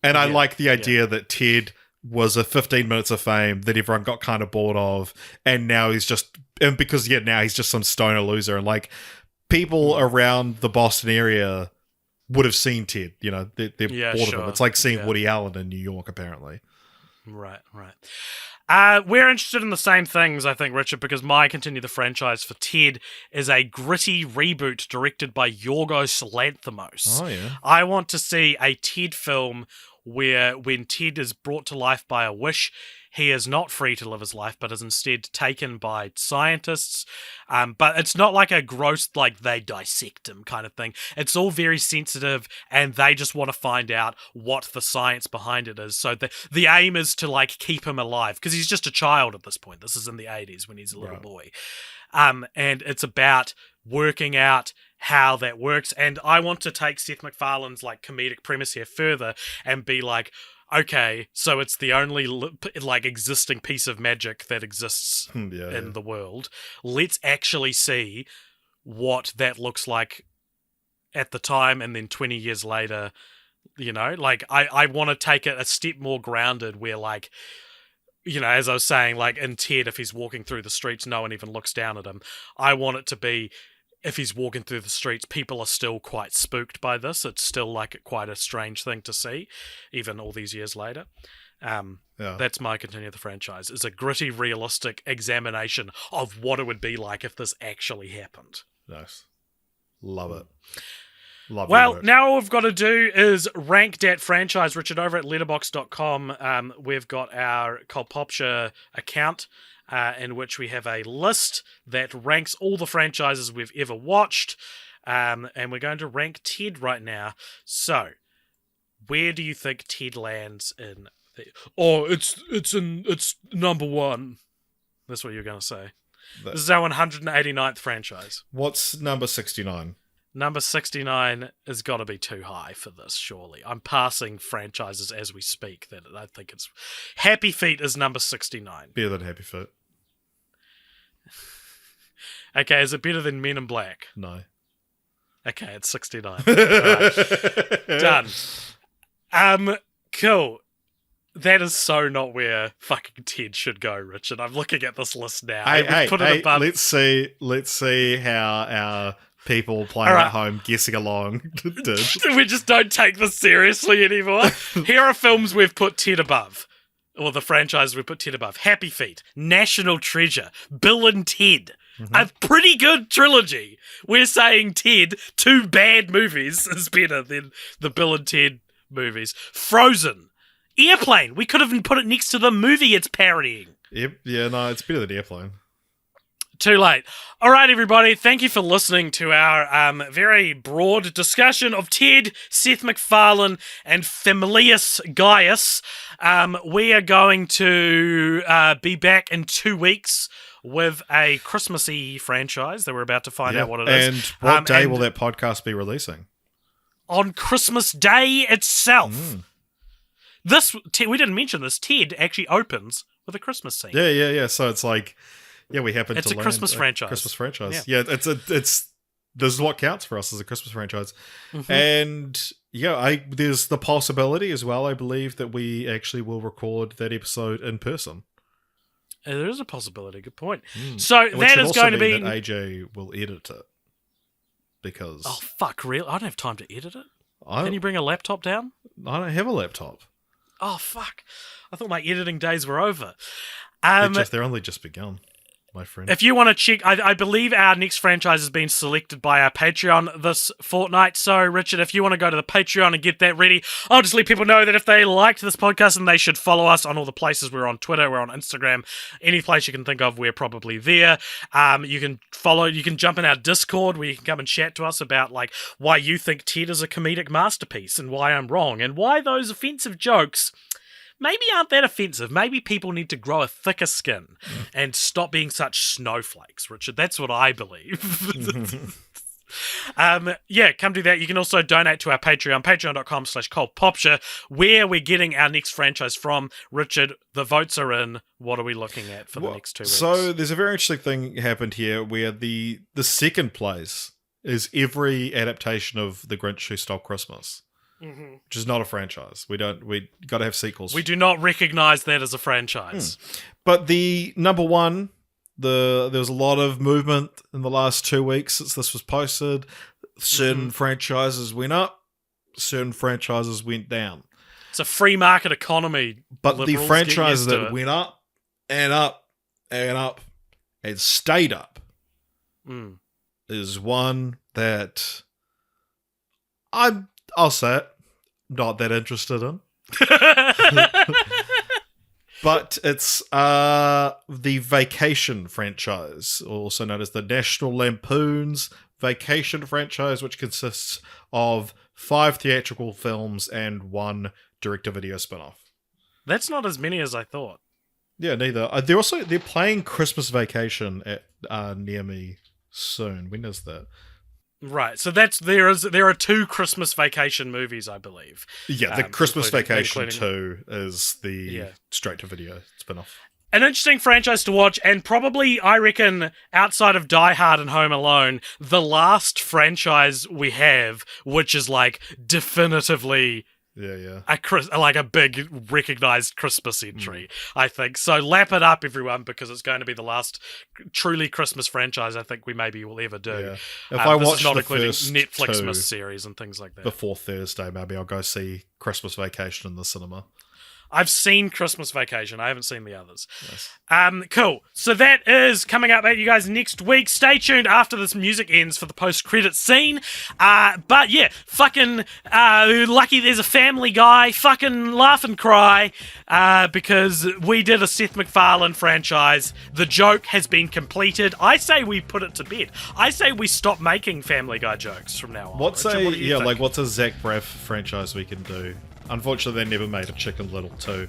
Speaker 2: And I like the idea that Ted was a 15 minutes of fame that everyone got kind of bored of, and now he's just, and because now he's just some stoner loser, and like people around the Boston area would have seen Ted, they're bored of him. It's like seeing Woody Allen in New York, apparently.
Speaker 1: Right. We're interested in the same things, I think, Richard, because my Continue the Franchise for Ted is a gritty reboot directed by Yorgos Lanthimos.
Speaker 2: Oh, yeah.
Speaker 1: I want to see a Ted film where when Ted is brought to life by a wish, he is not free to live his life, but is instead taken by scientists. But it's not like a gross, like they dissect him kind of thing. It's all very sensitive, and they just want to find out what the science behind it is. So the aim is to like keep him alive, because he's just a child at this point. This is in the 80s when he's a little boy. And it's about working out how that works. And I want to take Seth MacFarlane's like comedic premise here further and be like, okay, so it's the only like existing piece of magic that exists in the world. Let's actually see what that looks like at the time, and then 20 years later, you know, like I want to take it a step more grounded where like, you know, as I was saying, like in Ted, if he's walking through the streets, no one even looks down at him. I want it to be, if he's walking through the streets, people are still quite spooked by this. It's still like quite a strange thing to see, even all these years later. That's my Continue the Franchise. It's a gritty, realistic examination of what it would be like if this actually happened.
Speaker 2: Nice. Love it. Love
Speaker 1: Well,
Speaker 2: it.
Speaker 1: now all we've got to do is rank that franchise, Richard, over at letterboxd.com. We've got our Culpopture account, in which we have a list that ranks all the franchises we've ever watched, and we're going to rank Ted right now. So, where do you think Ted lands in? It's number one. That's what you're going to say. This is our 189th franchise.
Speaker 2: What's number 69?
Speaker 1: Number 69 has got to be too high for this, surely. I'm passing franchises as we speak that I think it's... Happy Feet is number 69.
Speaker 2: Better than Happy Feet.
Speaker 1: Okay, is it better than Men in Black?
Speaker 2: No.
Speaker 1: Okay, it's 69. Right. Done. Cool. That is so not where fucking Ted should go, Richard. I'm looking at this list now.
Speaker 2: Hey, let's see how our people playing at home guessing along did.
Speaker 1: We just don't take this seriously anymore. Here are films we've put Ted above. Or the franchise we put Ted above. Happy Feet, National Treasure, Bill and Ted. A pretty good trilogy. We're saying Ted, two bad movies, is better than the Bill and Ted movies. Frozen, Airplane. We could have put it next to the movie it's parodying.
Speaker 2: Yep. Yeah, no, it's better than Airplane.
Speaker 1: Too late. All right, everybody. Thank you for listening to our very broad discussion of Ted, Seth MacFarlane, and Familius Gaius. We are going to be back in 2 weeks with a Christmassy franchise that we're about to find out what it is.
Speaker 2: And what day will that podcast be releasing?
Speaker 1: On Christmas Day itself. We didn't mention this. Ted actually opens with a Christmas scene.
Speaker 2: Yeah. So it's like... Yeah, we happen to
Speaker 1: land Christmas franchise.
Speaker 2: Christmas franchise. Yeah, it's this is what counts for us as a Christmas franchise. And yeah, there's the possibility as well, I believe, that we actually will record that episode in person.
Speaker 1: There is a possibility. Good point. So
Speaker 2: Which
Speaker 1: that is going to be
Speaker 2: that AJ will edit it because
Speaker 1: oh fuck, real! I don't have time to edit it. Can you bring a laptop down?
Speaker 2: I don't have a laptop.
Speaker 1: Oh fuck! I thought my editing days were over.
Speaker 2: They're only just begun. My friend.
Speaker 1: If you want to check, I believe our next franchise has been selected by our Patreon this fortnight. So, Richard, if you want to go to the Patreon and get that ready, I'll just let people know that if they liked this podcast, then they should follow us on all the places. We're on Twitter, we're on Instagram, any place you can think of, we're probably there. You can jump in our Discord where you can come and chat to us about like why you think Ted is a comedic masterpiece and why I'm wrong and why those offensive jokes maybe aren't that offensive. Maybe people need to grow a thicker skin and stop being such snowflakes, Richard. That's what I believe. Come do that. You can also donate to our Patreon, patreon.com/cultpopture, where we're getting our next franchise from. Richard, the votes are in. What are we looking at for the next 2 weeks?
Speaker 2: So there's a very interesting thing happened here where the second place is every adaptation of The Grinch Who Stole Christmas. Which is not a franchise. We got to have sequels.
Speaker 1: We do not recognize that as a franchise.
Speaker 2: But the number one, there was a lot of movement in the last 2 weeks since this was posted. Certain franchises went up, certain franchises went down.
Speaker 1: It's a free market economy.
Speaker 2: But the
Speaker 1: Liberals,
Speaker 2: franchise
Speaker 1: get used to
Speaker 2: that
Speaker 1: it.
Speaker 2: went up and up and up and stayed up
Speaker 1: Mm.
Speaker 2: is one that I'll say it, not that interested in. But it's the Vacation franchise, also known as the National Lampoon's Vacation franchise, which consists of 5 theatrical films and 1 direct-to-video spin-off.
Speaker 1: That's not as many as I thought.
Speaker 2: Yeah, neither. They're playing Christmas Vacation at near me soon. When is that?
Speaker 1: Right, so there are 2 Christmas Vacation movies, I believe.
Speaker 2: Yeah, the Christmas
Speaker 1: including-
Speaker 2: Vacation
Speaker 1: including-
Speaker 2: 2 is the straight-to-video spin-off.
Speaker 1: An interesting franchise to watch, and probably, I reckon, outside of Die Hard and Home Alone, the last franchise we have, which is like definitively
Speaker 2: Yeah.
Speaker 1: a big recognized Christmas entry, I think. So lap it up, everyone, because it's going to be the last truly Christmas franchise I think we maybe will ever do.
Speaker 2: Yeah. If I
Speaker 1: this
Speaker 2: watch
Speaker 1: is not
Speaker 2: the
Speaker 1: including
Speaker 2: first
Speaker 1: Netflix
Speaker 2: 2
Speaker 1: series and things like that.
Speaker 2: before Thursday, maybe I'll go see Christmas Vacation in the cinema.
Speaker 1: I've seen Christmas Vacation. I haven't seen the others.
Speaker 2: Yes.
Speaker 1: Cool. So that is coming up at you guys next week. Stay tuned after this music ends for the post-credit scene. But yeah, fucking lucky there's a Family Guy. Fucking laugh and cry because we did a Seth MacFarlane franchise. The joke has been completed. I say we put it to bed. I say we stop making Family Guy jokes from now on.
Speaker 2: What's
Speaker 1: Richard, what do you think?
Speaker 2: what's a Zach Braff franchise we can do? Unfortunately, they never made a Chicken Little 2.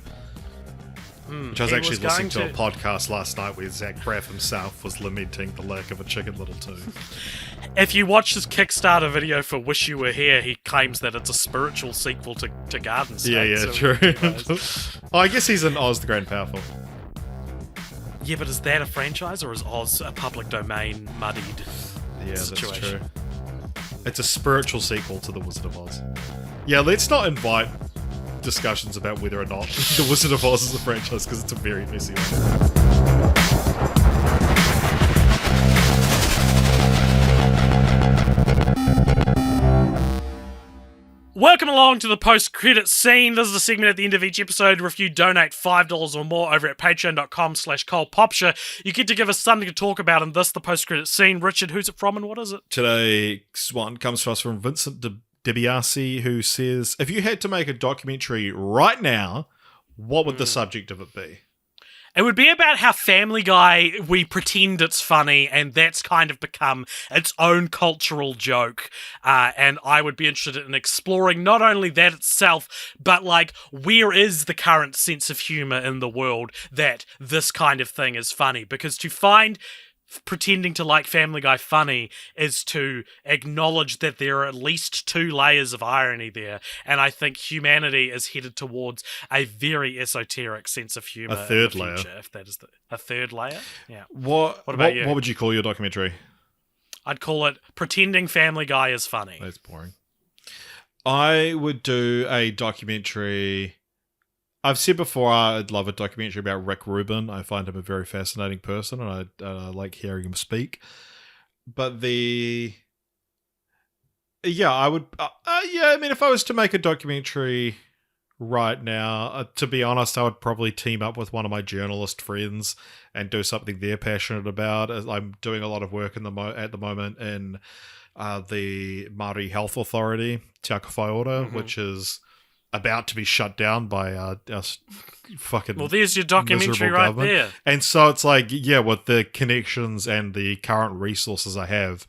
Speaker 2: Which I was
Speaker 1: he
Speaker 2: actually
Speaker 1: was
Speaker 2: listening
Speaker 1: going
Speaker 2: to a podcast last night where Zach Braff himself was lamenting the lack of a Chicken Little 2.
Speaker 1: If you watch his Kickstarter video for Wish You Were Here, he claims that it's a spiritual sequel to Garden State.
Speaker 2: Yeah,
Speaker 1: so
Speaker 2: true.
Speaker 1: ridiculous.
Speaker 2: I guess he's in Oz the Great and Powerful.
Speaker 1: Yeah, but is that a franchise or is Oz a public domain muddied
Speaker 2: Yeah, that's
Speaker 1: situation?
Speaker 2: true. It's a spiritual sequel to The Wizard of Oz. Yeah, let's not invite discussions about whether or not The Wizard of Oz is a franchise because it's a very messy one.
Speaker 1: Welcome along to the post-credit scene. This is a segment at the end of each episode where if you donate $5 or more over at patreon.com/ColePopsha, you get to give us something to talk about in this, the post-credit scene. Richard, who's it from and what is it?
Speaker 2: Today's one comes to us from Vincent DiBiase, who says, if you had to make a documentary right now, what would the subject of it be?
Speaker 1: It would be about how Family Guy, we pretend it's funny, and that's kind of become its own cultural joke. And I would be interested in exploring not only that itself, but like, where is the current sense of humor in the world that this kind of thing is funny? Because to find pretending to like Family Guy funny is to acknowledge that there are at least 2 layers of irony there, and I think humanity is headed towards a very esoteric sense of humor.
Speaker 2: A third
Speaker 1: in the
Speaker 2: layer.
Speaker 1: future, if that is a third layer. Yeah,
Speaker 2: What
Speaker 1: about you?
Speaker 2: What would you call your documentary?
Speaker 1: I'd call it Pretending Family Guy is Funny.
Speaker 2: That's boring. I would do a documentary. I've said before I'd love a documentary about Rick Rubin. I find him a very fascinating person, and I like hearing him speak. But I would. I mean, if I was to make a documentary right now, to be honest, I would probably team up with one of my journalist friends and do something they're passionate about. As I'm doing a lot of work at the moment in the Māori Health Authority, Te Ako Whaiora, which is about to be shut down by our fucking
Speaker 1: Well, there's your documentary
Speaker 2: miserable
Speaker 1: right
Speaker 2: government.
Speaker 1: there.
Speaker 2: And so it's like, yeah, with the connections and the current resources I have,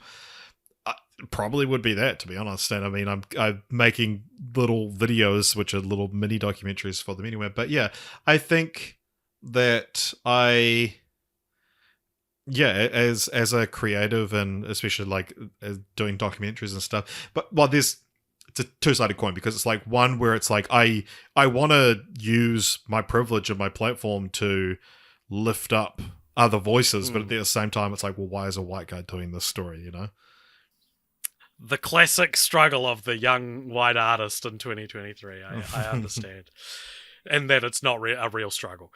Speaker 2: probably would be that, to be honest. And I mean, I'm making little videos, which are little mini documentaries for them anyway. But yeah, I think that as a creative and especially like doing documentaries and stuff, but it's a two-sided coin, because it's like one where it's like I want to use my privilege and my platform to lift up other voices, but at the same time it's like, well, why is a white guy doing this story, you know?
Speaker 1: The classic struggle of the young white artist in 2023. I understand. And that it's not a real struggle.